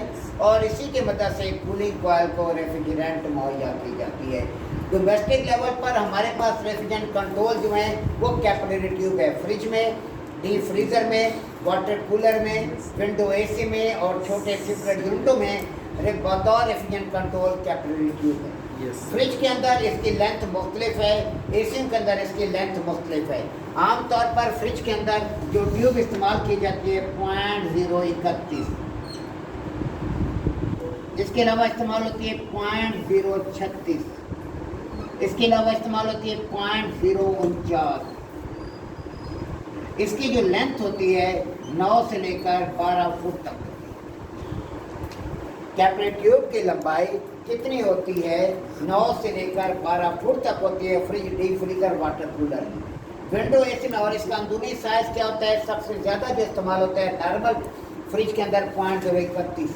और इसी की मदद से कूलिंग कॉइल को रेफ्रिजरेंट मुहैया की जाती है। डोमेस्टिक लेवल पर हमारे पास रेफ्रिजरेंट कंट्रोल जो है वो कैपिलरी ट्यूब है। फ्रिज में, डीप फ्रीज़र में, वाटर कूलर में, विंडो एसी में और छोटे सेपरेट यूनिटों में बतौर रेफ्रिजरेंट कंट्रोल कैपिलरी ट्यूब है। फ्रिज के अंदर इसकी लेंथ मुख्तलिफ है, एसी के अंदर इसकी लेंथ मुख्तलिफ है। आम तौर पर फ्रिज के अंदर जो ट्यूब इस्तेमाल की जाती है 0.031, इसके अलावा इस्तेमाल होती है 0.036, इसके अलावा इस्तेमाल होती है 0.049। इसकी जो लेंथ होती है 9 से लेकर 12 फुट तक। कैपिलरी ट्यूब की लंबाई कितनी होती है? 9 से लेकर 12 फुट तक होती है fridge, deep freezer, water cooler में। विंडो एसी में और इसका अंदरूनी साइज क्या होता है? सबसे ज़्यादा जो इस्तेमाल होता है नॉर्मल फ्रिज के अंदर 0.031।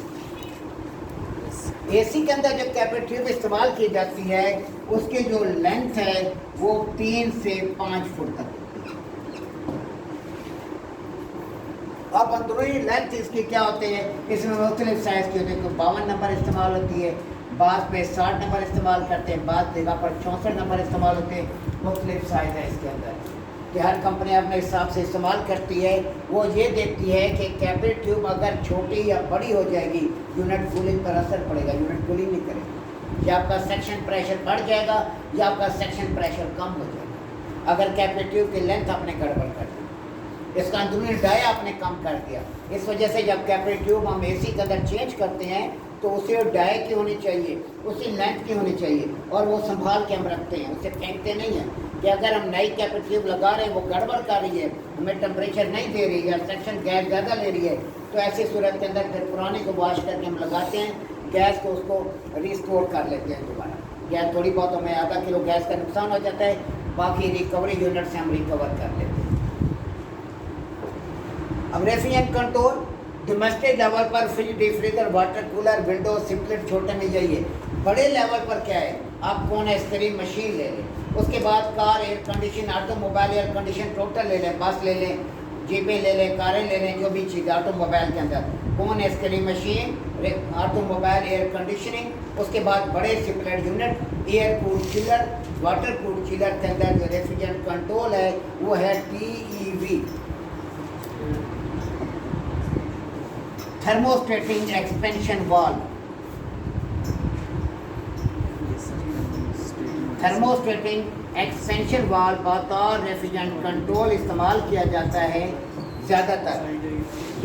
एसी के अंदर जो कैपिलरी ट्यूब इस्तेमाल की जाती है उसकी जो लेंथ है वो 3 से 5 फुट तक। अब अंदरूनी लेंथ इसकी क्या होती है? इसमें मुख्तलिफ साइज़ की होती है। 52 नंबर इस्तेमाल होती है, बाद पे 60 नंबर इस्तेमाल करते हैं, बाद जगह पर 64 नंबर इस्तेमाल होते हैं। मुख्तलिफ साइज़ है इसके अंदर कि हर कंपनी अपने हिसाब से इस्तेमाल करती है। वो ये देखती है कि कैपिलरी ट्यूब अगर छोटी या बड़ी हो जाएगी यूनिट कूलिंग पर असर पड़ेगा, यूनिट कूलिंग नहीं करेगी, या आपका सेक्शन प्रेशर बढ़ जाएगा या आपका सेक्शन प्रेशर कम हो जाएगा। अगर कैपिलरी ट्यूब की लेंथ आपने गड़बड़ कर दी, इसका अंदरूनी डाई आपने कम कर दिया। इस वजह से जब कैपिलरी ट्यूब हम एसी के अंदर चेंज करते हैं तो उसे डाई की होनी चाहिए, उसी लेंथ की होनी चाहिए और वो संभाल के हम रखते हैं, उसे फेंकते नहीं हैं कि अगर हम नई कैपिलरी ट्यूब लगा रहे हैं, वो गड़बड़ कर रही है, हमें टेम्परेचर नहीं दे रही है या सेक्शन गैस ज़्यादा ले रही है, तो ऐसी सूरत के अंदर फिर पुराने को वॉश करके हम लगाते हैं, गैस को उसको रिस्टोर कर लेते हैं दोबारा। गैस थोड़ी बहुत हमें आधा किलो गैस का नुकसान हो जाता है, बाकी रिकवरी यूनिट से हम रिकवर कर लेते हैं। अब रेफ्रिजरेंट कंट्रोल डोमेस्टिक लेवल पर fridge, deep freezer, water cooler, window, split छोटे में जाइए। बड़े लेवल पर क्या है? आप कौन आइसक्रीम मशीन ले लें, उसके बाद car, air condition, automobile air condition total ले लें, बस ले लें, जीपें ले लें, कारें ले लें, जो भी चीज़ ऑटोमोबाइल के अंदर कौन ice cream machine, automobile air conditioning, उसके बाद बड़े split unit, air cooled chiller, water cooled chiller के अंदर जो रेफ्रिजरेंट कंट्रोल है वो है TEV, thermostatic expansion valve. Thermostatic expansion valve बतौर रेफ्रिजरेंट कंट्रोल इस्तेमाल किया जाता है ज़्यादातर।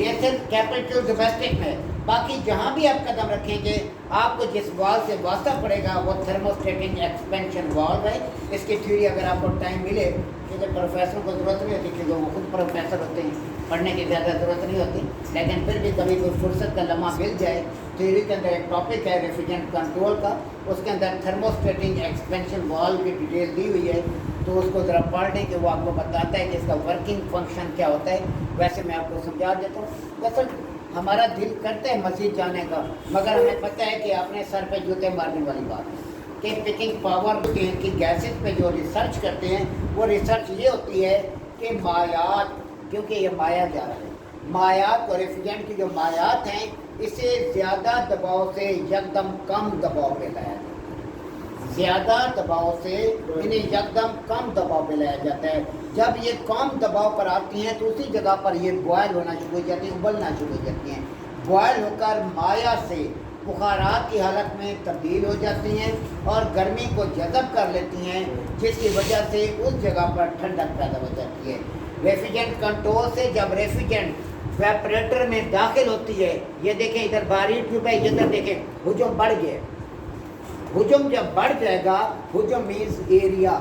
ये सिर्फ कैपिलरी ट्यूब डोमेस्टिक में, बाकी जहाँ भी आप कदम रखेंगे आपको जिस वाल्व से वास्ता पड़ेगा वो थर्मोस्टेटिंग एक्सपेंशन वाल्व है। इसकी थ्योरी अगर आपको टाइम मिले, क्योंकि प्रोफेसर को ज़रूरत नहीं होती, क्योंकि वो खुद प्रोफेसर होते हैं, पढ़ने की ज़्यादा ज़रूरत नहीं होती, लेकिन फिर भी कभी कोई फुर्सत का लम्हा मिल जाए। थ्योरी के अंदर एक टॉपिक है रेफ्रिजरेंट कंट्रोल का, उसके अंदर थर्मोस्टेटिंग एक्सपेंशन वाल्व की डिटेल दी हुई है, तो उसको ज़रा पढ़ लें कि वो आपको बताता है कि इसका वर्किंग फंक्शन क्या होता है। वैसे मैं आपको समझा देता हूँ। वैसे हमारा दिल करता है मस्जिद जाने का, मगर हमें पता है कि अपने सर पे जूते मारने वाली बात है कि पिकिंग पावर की गैसेस पे जो रिसर्च करते हैं वो रिसर्च ये होती है कि मायात, क्योंकि ये माया जा रहा है, मायात और रेफ्रिजरेंट की जो मायात हैं इसे ज़्यादा दबाव से यकदम कम दबाव पे लाया जाता है, ज़्यादा दबाव से इन्हें यकदम कम दबाव पे लाया जाता है। जब ये कम दबाव पर आती हैं तो उसी जगह पर ये बॉयल होना शुरू हो जाती हैं, उबलना शुरू हो जाती हैं, बॉयल होकर माया से बुखारात की हालत में तब्दील हो जाती हैं और गर्मी को जज़ब कर लेती हैं, जिसकी वजह से उस जगह पर ठंडक पैदा हो जाती है। रेफ्रिजरेंट कंट्रोल से जब रेफ्रिजरेंट वेपरेटर में दाखिल होती है, ये देखें इधर बाहरी ट्यूब है, इधर देखें हुजूम बढ़ गया, हुजूम जब बढ़ जाएगा, हुजूम मीन्स एरिया,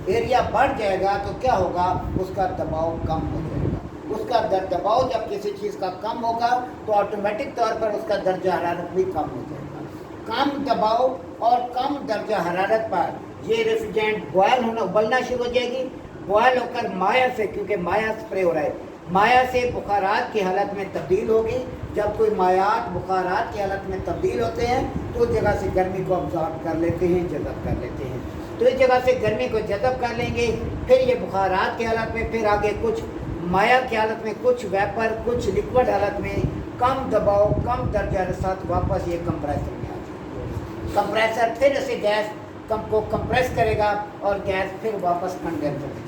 एरिया बढ़ जाएगा तो क्या होगा, उसका दबाव कम हो जाएगा। उसका दबाव जब किसी चीज़ का कम होगा तो ऑटोमेटिक तौर पर उसका दर्जा हरारत भी कम हो जाएगा। कम दबाव और कम दर्जा हरारत पर ये रेफ्रिजरेंट बॉयल होना उबलना शुरू हो जाएगी। बॉयल होकर माया से, क्योंकि माया स्प्रे हो रहा है, माया से बुखारात की हालत में तब्दील होगी। जब कोई मायात बुखारात की हालत में तब्दील होते हैं तो उस जगह से गर्मी को अब्जॉर्ब कर लेते हैं, जज़ब कर लेते हैं। तो इस जगह से गर्मी को जज़ब कर लेंगे, फिर ये बुखारात की हालत में, फिर आगे कुछ माया की हालत में, कुछ वेपर, कुछ लिक्विड हालत में, कम दबाव कम दर्जा के साथ वापस ये कंप्रेसर में आ जाएगा। कंप्रेसर फिर इसे गैस को कंप्रेस करेगा और गैस फिर वापस कंडेंसर में।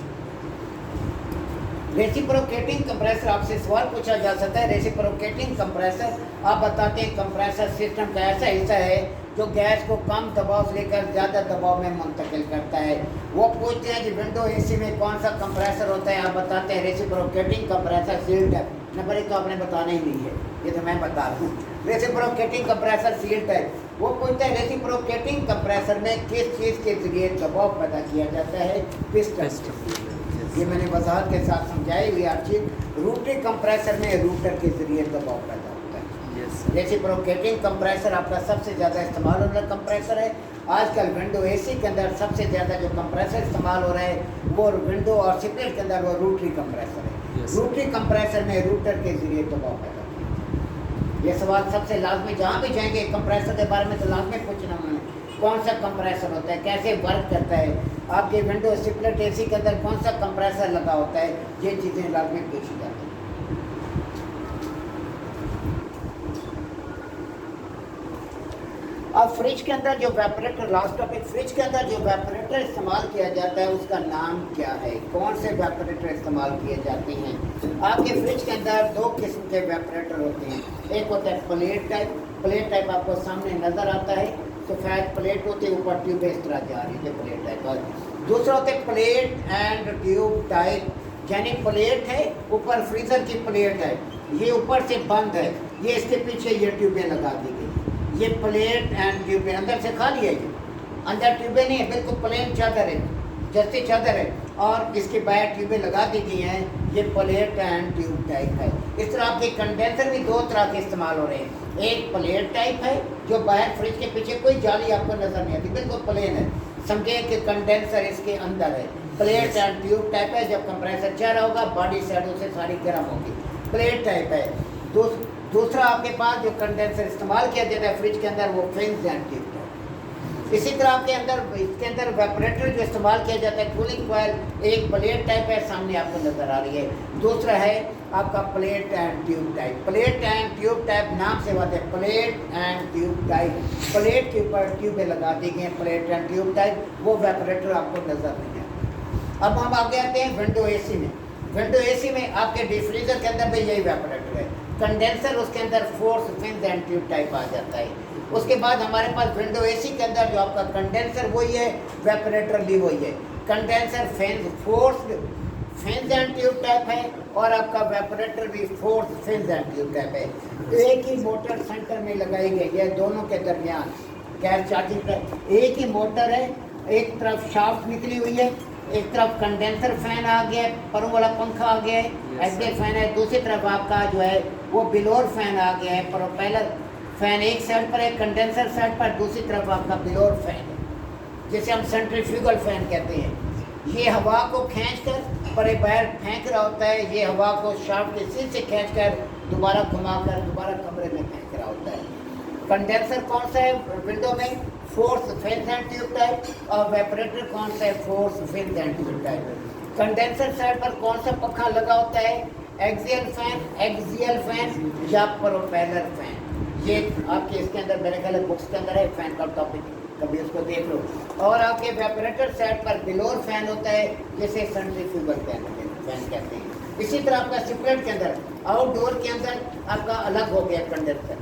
रेसिप्रोकेटिंग कंप्रेसर, आपसे सवाल पूछा जा सकता है, रेसिप्रोकेटिंग कंप्रेसर आप बताते हैं कंप्रेसर सिस्टम का ऐसा हिस्सा है जो गैस को कम दबाव से लेकर ज़्यादा दबाव में मुंतकिल करता है। वो पूछते हैं कि विंडो एसी में कौन सा कंप्रेसर होता है, आप बताते हैं रेसिप्रोकेटिंग कंप्रेसर सील्ड है। नंबर एक तो आपने बताना ही नहीं है, ये तो मैं बता रहा हूँ। रेसिप्रोकेटिंग कंप्रेसर सील्ड है। वो पूछता है रेसिप्रोकेटिंग कंप्रेसर में किस चीज़ के जरिए दबाव पैदा किया जाता है, पिस्टन। ये मैंने वजाहत के साथ समझाई हुई हर चीज़। रोटरी कंप्रेसर में रूटर के जरिए दबाव पैदा होता है। रेसिप्रोकेटिंग कंप्रेसर आपका सबसे ज़्यादा इस्तेमाल हो रहा कंप्रेसर है। आजकल विंडो एसी के अंदर सबसे ज़्यादा जो कंप्रेसर इस्तेमाल हो रहा है वो विंडो और स्प्लिट के अंदर वो रोटरी कंप्रेसर है। रोटरी कंप्रेसर में रूटर के जरिए दबाव पैदा होता है। ये सवाल सबसे लाजमी, जहाँ भी जाएंगे कंप्रेसर के बारे में तो लाजमी पूछना उन्होंने, कौन सा कंप्रेसर होता है, कैसे वर्क करता है, आपके विंडो स्प्लिट एसी के अंदर कौन सा कंप्रेसर लगा होता है, ये चीज़ें लाजमी पूछी जाती हैं। अब फ्रिज के अंदर जो वेपरेटर, लास्ट टॉपिक, फ्रिज के अंदर जो वेपरेटर इस्तेमाल किया जाता है उसका नाम क्या है, कौन से वेपरेटर इस्तेमाल किए जाते हैं। आपके फ्रिज के अंदर दो किस्म के वेपरेटर होते हैं। एक होता है प्लेट टाइप। प्लेट टाइप आपको सामने नज़र आता है, सफ़ेद प्लेट होती है, ऊपर ट्यूब इस तरह जा रही है, प्लेट टाइप। दूसरा होता है प्लेट एंड ट्यूब टाइप, यानी प्लेट है, ऊपर फ्रीजर की प्लेट है, ये ऊपर से बंद है, ये इसके पीछे ये ट्यूबें लगा दी गई। ये प्लेट एंड ट्यूबें अंदर से खाली है, ये अंदर ट्यूबें नहीं है, बिल्कुल प्लेन चादर है, जैसी चादर है, और इसके बाहर ट्यूबें लगा दी गई हैं। ये प्लेट एंड ट्यूब टाइप है। इस तरह आपके कंडेंसर भी दो तरह के इस्तेमाल हो रहे हैं। एक प्लेट टाइप है जो बाहर फ्रिज के पीछे कोई जाली आपको नजर नहीं आती, बिल्कुल प्लेन है, समझे कि कंडेंसर इसके अंदर है। प्लेट एंड ट्यूब टाइप है, जब कंप्रेसर चल रहा होगा बॉडी साइडों से सारी गर्म होगी, प्लेट टाइप है। दूसरा आपके पास जो कंडेंसर इस्तेमाल किया जाता है फ्रिज के अंदर वो फिन्स एंड ट्यूब टाइप। इसी तरह आपके अंदर इसके अंदर वेपरेटर जो इस्तेमाल किया जाता है कूलिंग कॉइल, एक प्लेट टाइप है, सामने आपको नजर आ रही है। दूसरा है आपका plate and tube type. Plate and tube type नाम से बात है, plate and tube type, plate के ऊपर ट्यूबें लगा दी गई हैं, प्लेट एंड ट्यूब टाइप, वो वेपरेटर आपको नजर नहीं आता। अब हम आगे आते हैं विंडो एसी में। विंडो एसी में आपके डीप फ्रीजर के अंदर भी यही वेपरेटर है। कंडेंसर उसके अंदर force fins and tube type आ जाता है। उसके बाद हमारे पास विंडो एसी के अंदर जो आपका कंडेंसर वही है, वेपरेटर भी वही है। Condenser force fins and tube type है और आपका वेपरेटर भी force fins and tube type है। एक ही मोटर सेंटर में लगाई गई है, दोनों के दरमियान गैस चार्जिंग पर एक ही मोटर है। एक तरफ शाफ्ट निकली हुई है, एक तरफ कंडेंसर फैन आ गया है, परों वाला पंखा आ गया है, एक्सियल फैन है। दूसरी तरफ आपका जो है वो बिलोर फैन आ गया है, प्रोपेलर फैन एक साइड पर है, कंडेंसर साइड पर, दूसरी तरफ आपका बिलोर फैन है, जिसे हम सेंट्रीफ्यूगल फैन कहते हैं। ये हवा को खींचकर परे बाहर फेंक रहा होता है, ये हवा को शाफ्ट के सिर से खींचकर दोबारा घुमाकर दोबारा कमरे में फेंक रहा होता है। कंडेंसर कौन सा है विंडो में, force fins and tube type, और वेपरेटर कौन सा है, force fins and tube type. Condenser side पर कौन सा पंखा लगा होता है, एक्सियल फैन या प्रोपेलर फैन। ये आपके इसके अंदर मेरे ख्याल बुक्स के अंदर है, फैन का टॉपिक, कभी उसको देख लो। और आपके वेपरेटर साइड पर बिलोर फैन होता है, जिसे सेंट्रीफ्यूगल फैन कहते हैं। इसी तरह आपका स्प्लिट के अंदर, आउटडोर के अंदर आपका अलग हो गया कंडेंसर,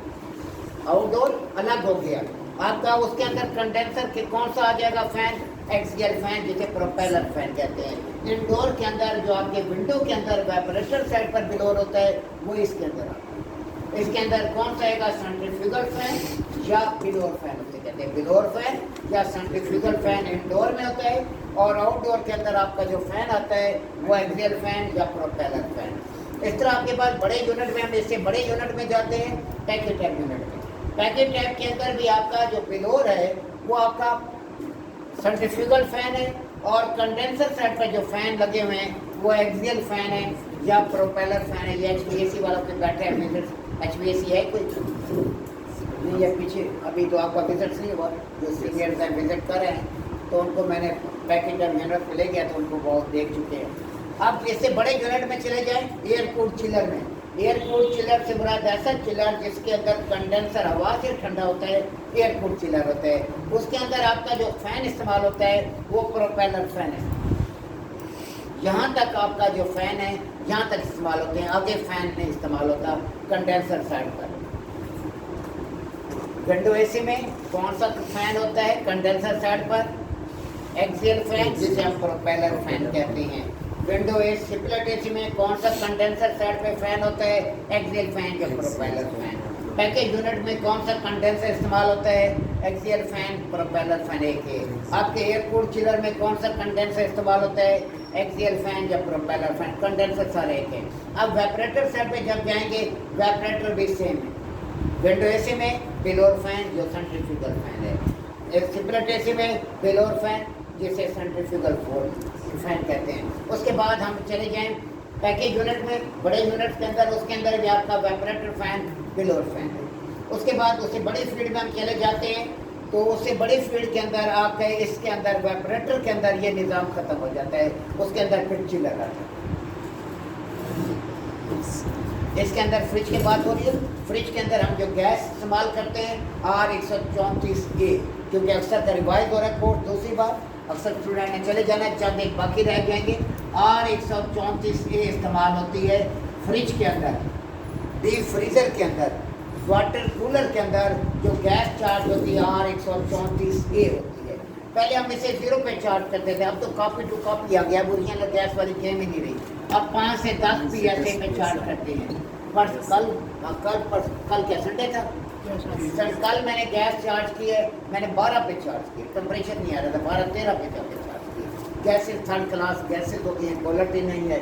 आउटडोर अलग हो गया आपका। उसके अंदर कंडेंसर के कौन सा आ जाएगा फैन, एक्सियल फैन, जिसे प्रोपेलर फैन कहते हैं। इंडोर के अंदर जो आपके विंडो के अंदर वेपरेटर साइड पर बिलोर होता है वो इसके अंदर आता है। इसके अंदर कौन सा आएगा, सेंट्रीफ्यूगल फैन या बिलोर फैन उसे कहते हैं। बिलोर फैन या सेंट्रीफ्यूगल फैन इंडोर में होता है, और आउटडोर के अंदर आपका जो फैन आता है वो एक्सियल फैन या प्रोपेलर फैन। इस तरह आपके पास बड़े यूनिट में, हम इससे बड़े यूनिट में जाते हैं पैकेट टैप यूनिट में। पैकेट टैप के अंदर भी आपका जो पिलोर है वो आपका सेंट्रीफ्यूगल फैन है, और कंडेंसर साइड पर जो फैन लगे हुए हैं वो एक्सियल फैन है या प्रोपेलर फैन है। ये HVAC वालों पे बैठे हैं विजिट, HVAC है कोई नहीं है पीछे, अभी तो आपका विजिट नहीं हुआ, जो सीनियर्स हैं विजिट कर रहे हैं तो उनको मैंने पैकेट टैप यूनिट में ले गया तो उनको बहुत देख चुके हैं। अब इससे बड़े यूनिट में चले जाएं एयर कूल्ड चिलर में। एयर कूल्ड चिलर से मुराद ऐसा चिलर जिसके अंदर कंडेंसर हवा से ठंडा होता है, एयर कूल्ड चिलर होता है। उसके अंदर आपका जो फैन इस्तेमाल होता है वो प्रोपेलर फैन है। यहाँ तक आपका जो फैन है यहाँ तक इस्तेमाल होते हैं, आगे फैन नहीं इस्तेमाल होता कंडेंसर साइड पर। विंडो एसी में कौन सा फैन होता है कंडेंसर साइड पर? एक्सियल फैन, जिसे हम प्रोपेलर फैन कहते हैं। विंडो एसी स्प्लिट एसी में कौन सा कंडेंसर साइड पे फैन होता है? एक्सियल फैन या प्रोपेलर फैन। पैकेज यूनिट में कौन सा कंडेंसर इस्तेमाल होता है? एक्सियल फैन, प्रोपेलर फैन एक है। आपके एयर कूल्ड चिलर में कौन सा कंडेंसर इस्तेमाल होता है? एक्सियल फैन या प्रोपेलर फैन, कंडेंसर सारे एक है। अब वेपरेटर साइड पे जब जाएंगे वेपरेटर भी सेम है। विंडो एसी में पिलोर फैन जो सेंट्रीफ्यूगल फैन है, एक स्प्लिट एसी में पिलोर फैन जिसे सेंट्रीफ्यूगल फैन कहते हैं। उसके बाद हम चले जाएं पैकेज यूनिट में, बड़े यूनिट के अंदर, उसके अंदर भी आपका वेपरेटर फैन, पिलोर फैन है। उसके बाद उससे बड़ी फील्ड में हम चले जाते हैं तो उससे बड़ी फील्ड के अंदर आपके इसके अंदर वेपरेटर के अंदर ये निज़ाम ख़त्म हो जाता है, उसके अंदर फिर चिलर आता है। इसके अंदर फ्रिज की बात हो रही है। फ्रिज के अंदर हम जो गैस इस्तेमाल करते हैं R134A, क्योंकि अक्सर का रिवाइज हो रहा है कोर्स दूसरी बार, अक्सर स्टूडेंट ने चले जाना है, चंद एक बाकी रह जाएंगे। R134A इस्तेमाल होती है फ्रिज के अंदर, डीप फ्रीज़र के अंदर, वाटर कूलर के अंदर जो गैस चार्ज होती है R134A होती है। पहले हम इसे 0 पे चार्ज करते थे, अब तो कॉपी टू कॉपी आ गया, बुढ़िया गैस वाली गेम ही नहीं रही। अब 5 से 10 PSA पे चार्ज करते हैं। पर कल क्या संडे था? सर कल मैंने गैस चार्ज की है, मैंने 12 पे चार्ज किया, टेम्परेचर नहीं आ रहा था, 12-13 पे जाके चार्ज किया। गैसेस थर्ड क्लास गैसेस होती हैं, क्वालिटी नहीं है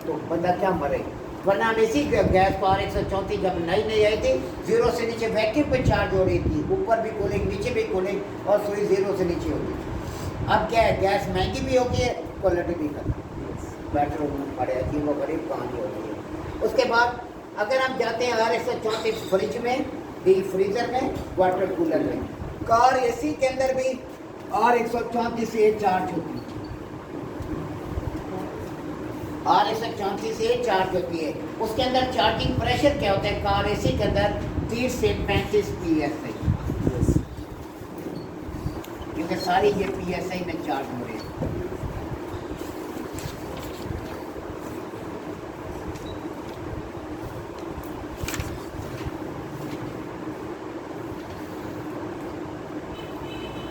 तो बंदा क्या मरे। वरना हम इसी गैस को R134 जब नई आई थी 0 से नीचे वैक्यूम पे चार्ज हो रही थी, ऊपर भी कूलिंग नीचे भी कूलिंग, और सुई 0 से नीचे होती थी। अब क्या है, गैस महंगी भी होगी है, क्वालिटी भी खत्म, बेटर पड़े अजीब व गरीब कहानी होती है। उसके बाद अगर हम जाते हैं R134 फ्रिज में, डीप फ्रीजर में, वाटर कूलर में, कार एसी के अंदर भी R134A चार्ज होती है। R134A चार्ज होती है। उसके अंदर चार्जिंग प्रेशर क्या होता है कार एसी के अंदर? 30 से 35 PSI, क्योंकि सारी ये PSI में चार्ज हो रही है।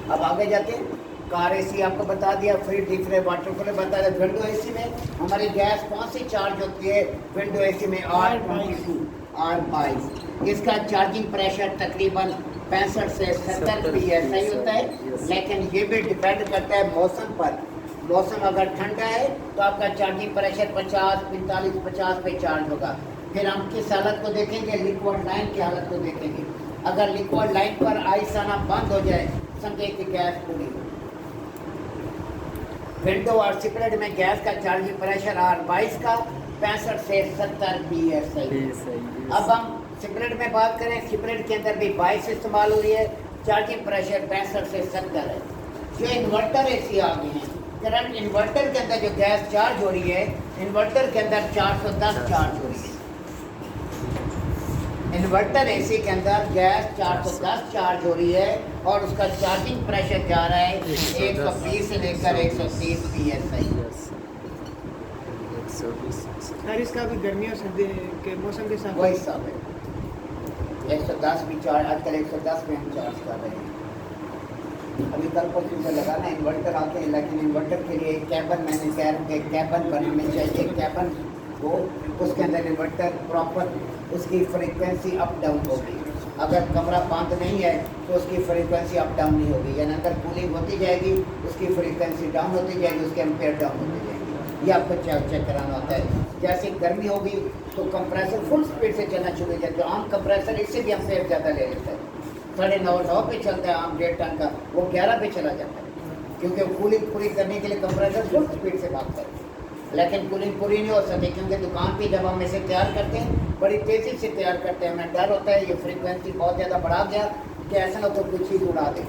अब आगे जाते हैं, कार एसी आपको बता दिया, फ्री डिफरे वाटर कूलर बता दिया। विंडो एसी में हमारी गैस कौन सी चार्ज होती है? विंडो एसी में R22, R22। इसका चार्जिंग प्रेशर तकरीबन 65 से 70 PSI होता है, लेकिन ये भी डिपेंड करता है मौसम पर। मौसम अगर ठंडा है तो आपका चार्जिंग प्रेशर 50, 45, 50 पे चार्ज होगा। फिर हम किस हालत को देखेंगे? लिक्विड लाइन की हालत को देखेंगे। अगर लिक्विड लाइन पर आइस आना बंद हो जाए समझे कि गैस पूरी। विंडो और स्प्लिट में गैस का चार्जिंग प्रेशर R22 का 65 से 70 PSI। अब हम स्प्लिट में बात करें, स्प्लिट के अंदर भी 22 इस्तेमाल हो रही है, चार्जिंग प्रेशर 65 से 70 है। जो इन्वर्टर एसी आ गए हैं, करंट इन्वर्टर के अंदर जो गैस चार्ज हो रही है, इन्वर्टर के अंदर 410 चार्ज हो रही है। इन्वर्टर एसी के अंदर गैस 410 चार्ज हो रही है और उसका चार्जिंग प्रेशर जा रहा है 120 से लेकर 130 PSI। सर इसका भी गर्मियों सर्दी के मौसम के साथ वही हिसाब है। 110 भी चार्ज, आजकल 110 पे हम चार्ज कर रहे हैं। अभी कल परसों से लगाना इन्वर्टर आते हैं, लेकिन इन्वर्टर के लिए कैबन, मैंने कह रहा हूँ कि कैबन बनाने चाहिए। कैबन को उसके अंदर इन्वर्टर प्रॉपर उसकी फ्रीक्वेंसी अप डाउन होगी। अगर कमरा बंद नहीं है तो उसकी फ्रीक्वेंसी अप डाउन नहीं होगी, यानी अंदर कूलिंग होती जाएगी, उसकी फ्रीक्वेंसी डाउन होती जाएगी, उसके एम्पेयर डाउन होते जाएंगे। ये आपको चेक कराना होता है। जैसे गर्मी होगी तो कंप्रेसर फुल स्पीड से चलना शुरू हो जाता है। आम कंप्रेसर इससे भी एम्पेयर ज़्यादा ले लेता है, 9.5 पे चलता है आम 1.5 टन का, वो 11 पे चला जाता है, क्योंकि कूलिंग पूरी करने के लिए कंप्रेसर फुल स्पीड से भागता है। लेकिन कूलिंग पूरी नहीं हो सकती, क्योंकि दुकान पे जब हम इसे तैयार करते हैं बड़ी तेज़ी से तैयार करते हैं, हमें डर होता है ये फ्रीक्वेंसी बहुत ज़्यादा बढ़ा गया कि ऐसा ना तो कुछ चीज़ उड़ा दे,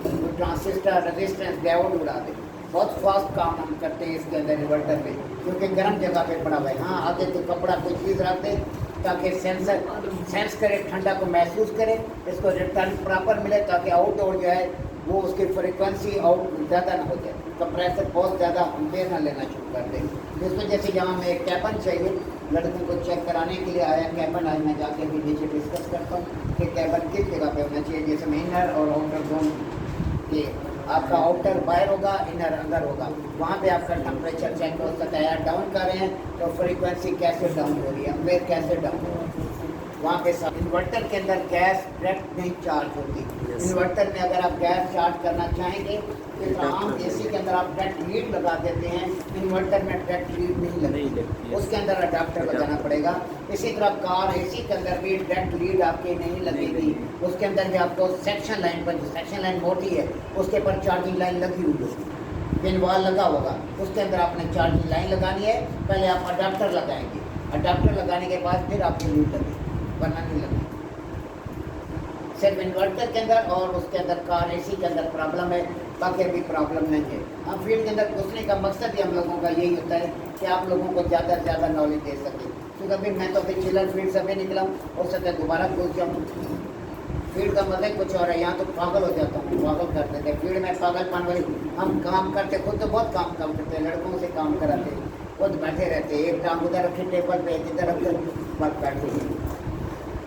तो ट्रांसिस्टर रेजिस्टेंस डायोड उड़ा दे। बहुत फास्ट काम हम करते हैं इसके अंदर इन्वर्टर में, क्योंकि गर्म जगह पे पड़ा हुआ है। हाँ, आगे तो कपड़ा कोई चीज़ रख दे ताकि सेंस करे, ठंडा को महसूस करे, इसको रिटर्न प्रॉपर मिले, ताकि आउटडोर जो है वो उसकी फ्रीक्वेंसी आउट ज़्यादा ना हो जाए, कंप्रेसर बहुत ज़्यादा एम्पेयर ना लेना शुरू कर दे। इस वजह से यहाँ में एक कैबन चाहिए, लड़कों को चेक कराने के लिए आया कैबन। आज मैं जाके भी नीचे डिस्कस करता हूँ कि कैबन किस जगह पे होना चाहिए, जैसे में इनर और आउटर दोनों। ये आपका आउटर बाहर होगा, इनर अंदर होगा, वहाँ पे आपका टेम्परेचर चेक हो सकता है। डाउन कर रहे हैं तो फ्रीक्वेंसी कैसे डाउन हो रही है, एम्पेयर कैसे डाउन हो रही है, वहाँ पे सब। इन्वर्टर के अंदर गैस डायरेक्ट नहीं चार्ज होती। इन्वर्टर में अगर आप गैस चार्ज करना चाहेंगे तो आम एसी के अंदर आप डायरेक्ट लीड लगा देते हैं, इन्वर्टर में डायरेक्ट लीड नहीं लगती, उसके अंदर अडाप्टर लगाना पड़ेगा। इसी तरह कार एसी के अंदर भी डायरेक्ट लीड आपकी नहीं लगेगी, उसके अंदर भी आपको सेक्शन लाइन पर, सेक्शन लाइन मोटी है उसके पर चार्जिंग लाइन लगी हुई होगी, पिन वाल लगा होगा, उसके अंदर आपने चार्जिंग लाइन लगानी है। पहले आप अडाप्टर लगाएंगे, अडाप्टर लगाने के बाद फिर आपकी लीड लगेगी, वरना नहीं लगेगी। सिर्फ इन्वर्टर के अंदर और उसके अंदर कार एसी के अंदर प्रॉब्लम है, बाकी अभी प्रॉब्लम नहीं है। हम फील्ड के अंदर घुसने का मकसद ही हम लोगों का यही होता है कि आप लोगों को ज़्यादा से ज़्यादा नॉलेज दे सकें, क्योंकि अभी मैं तो अभी चिलर फील्ड से भी निकला हूँ, हो सकता है दोबारा घुस जाऊँ। फील्ड का मतलब कुछ और है, यहाँ तो पागल हो जाता हूँ, पागल कर देते हैं फील्ड में, पागलपन वाली। हम काम करते खुद तो बहुत काम करते हैं, लड़कों से काम कराते, खुद बैठे रहते, एक टांग उधर रखे टेबल पे, एक इधर रख कर बस बैठे।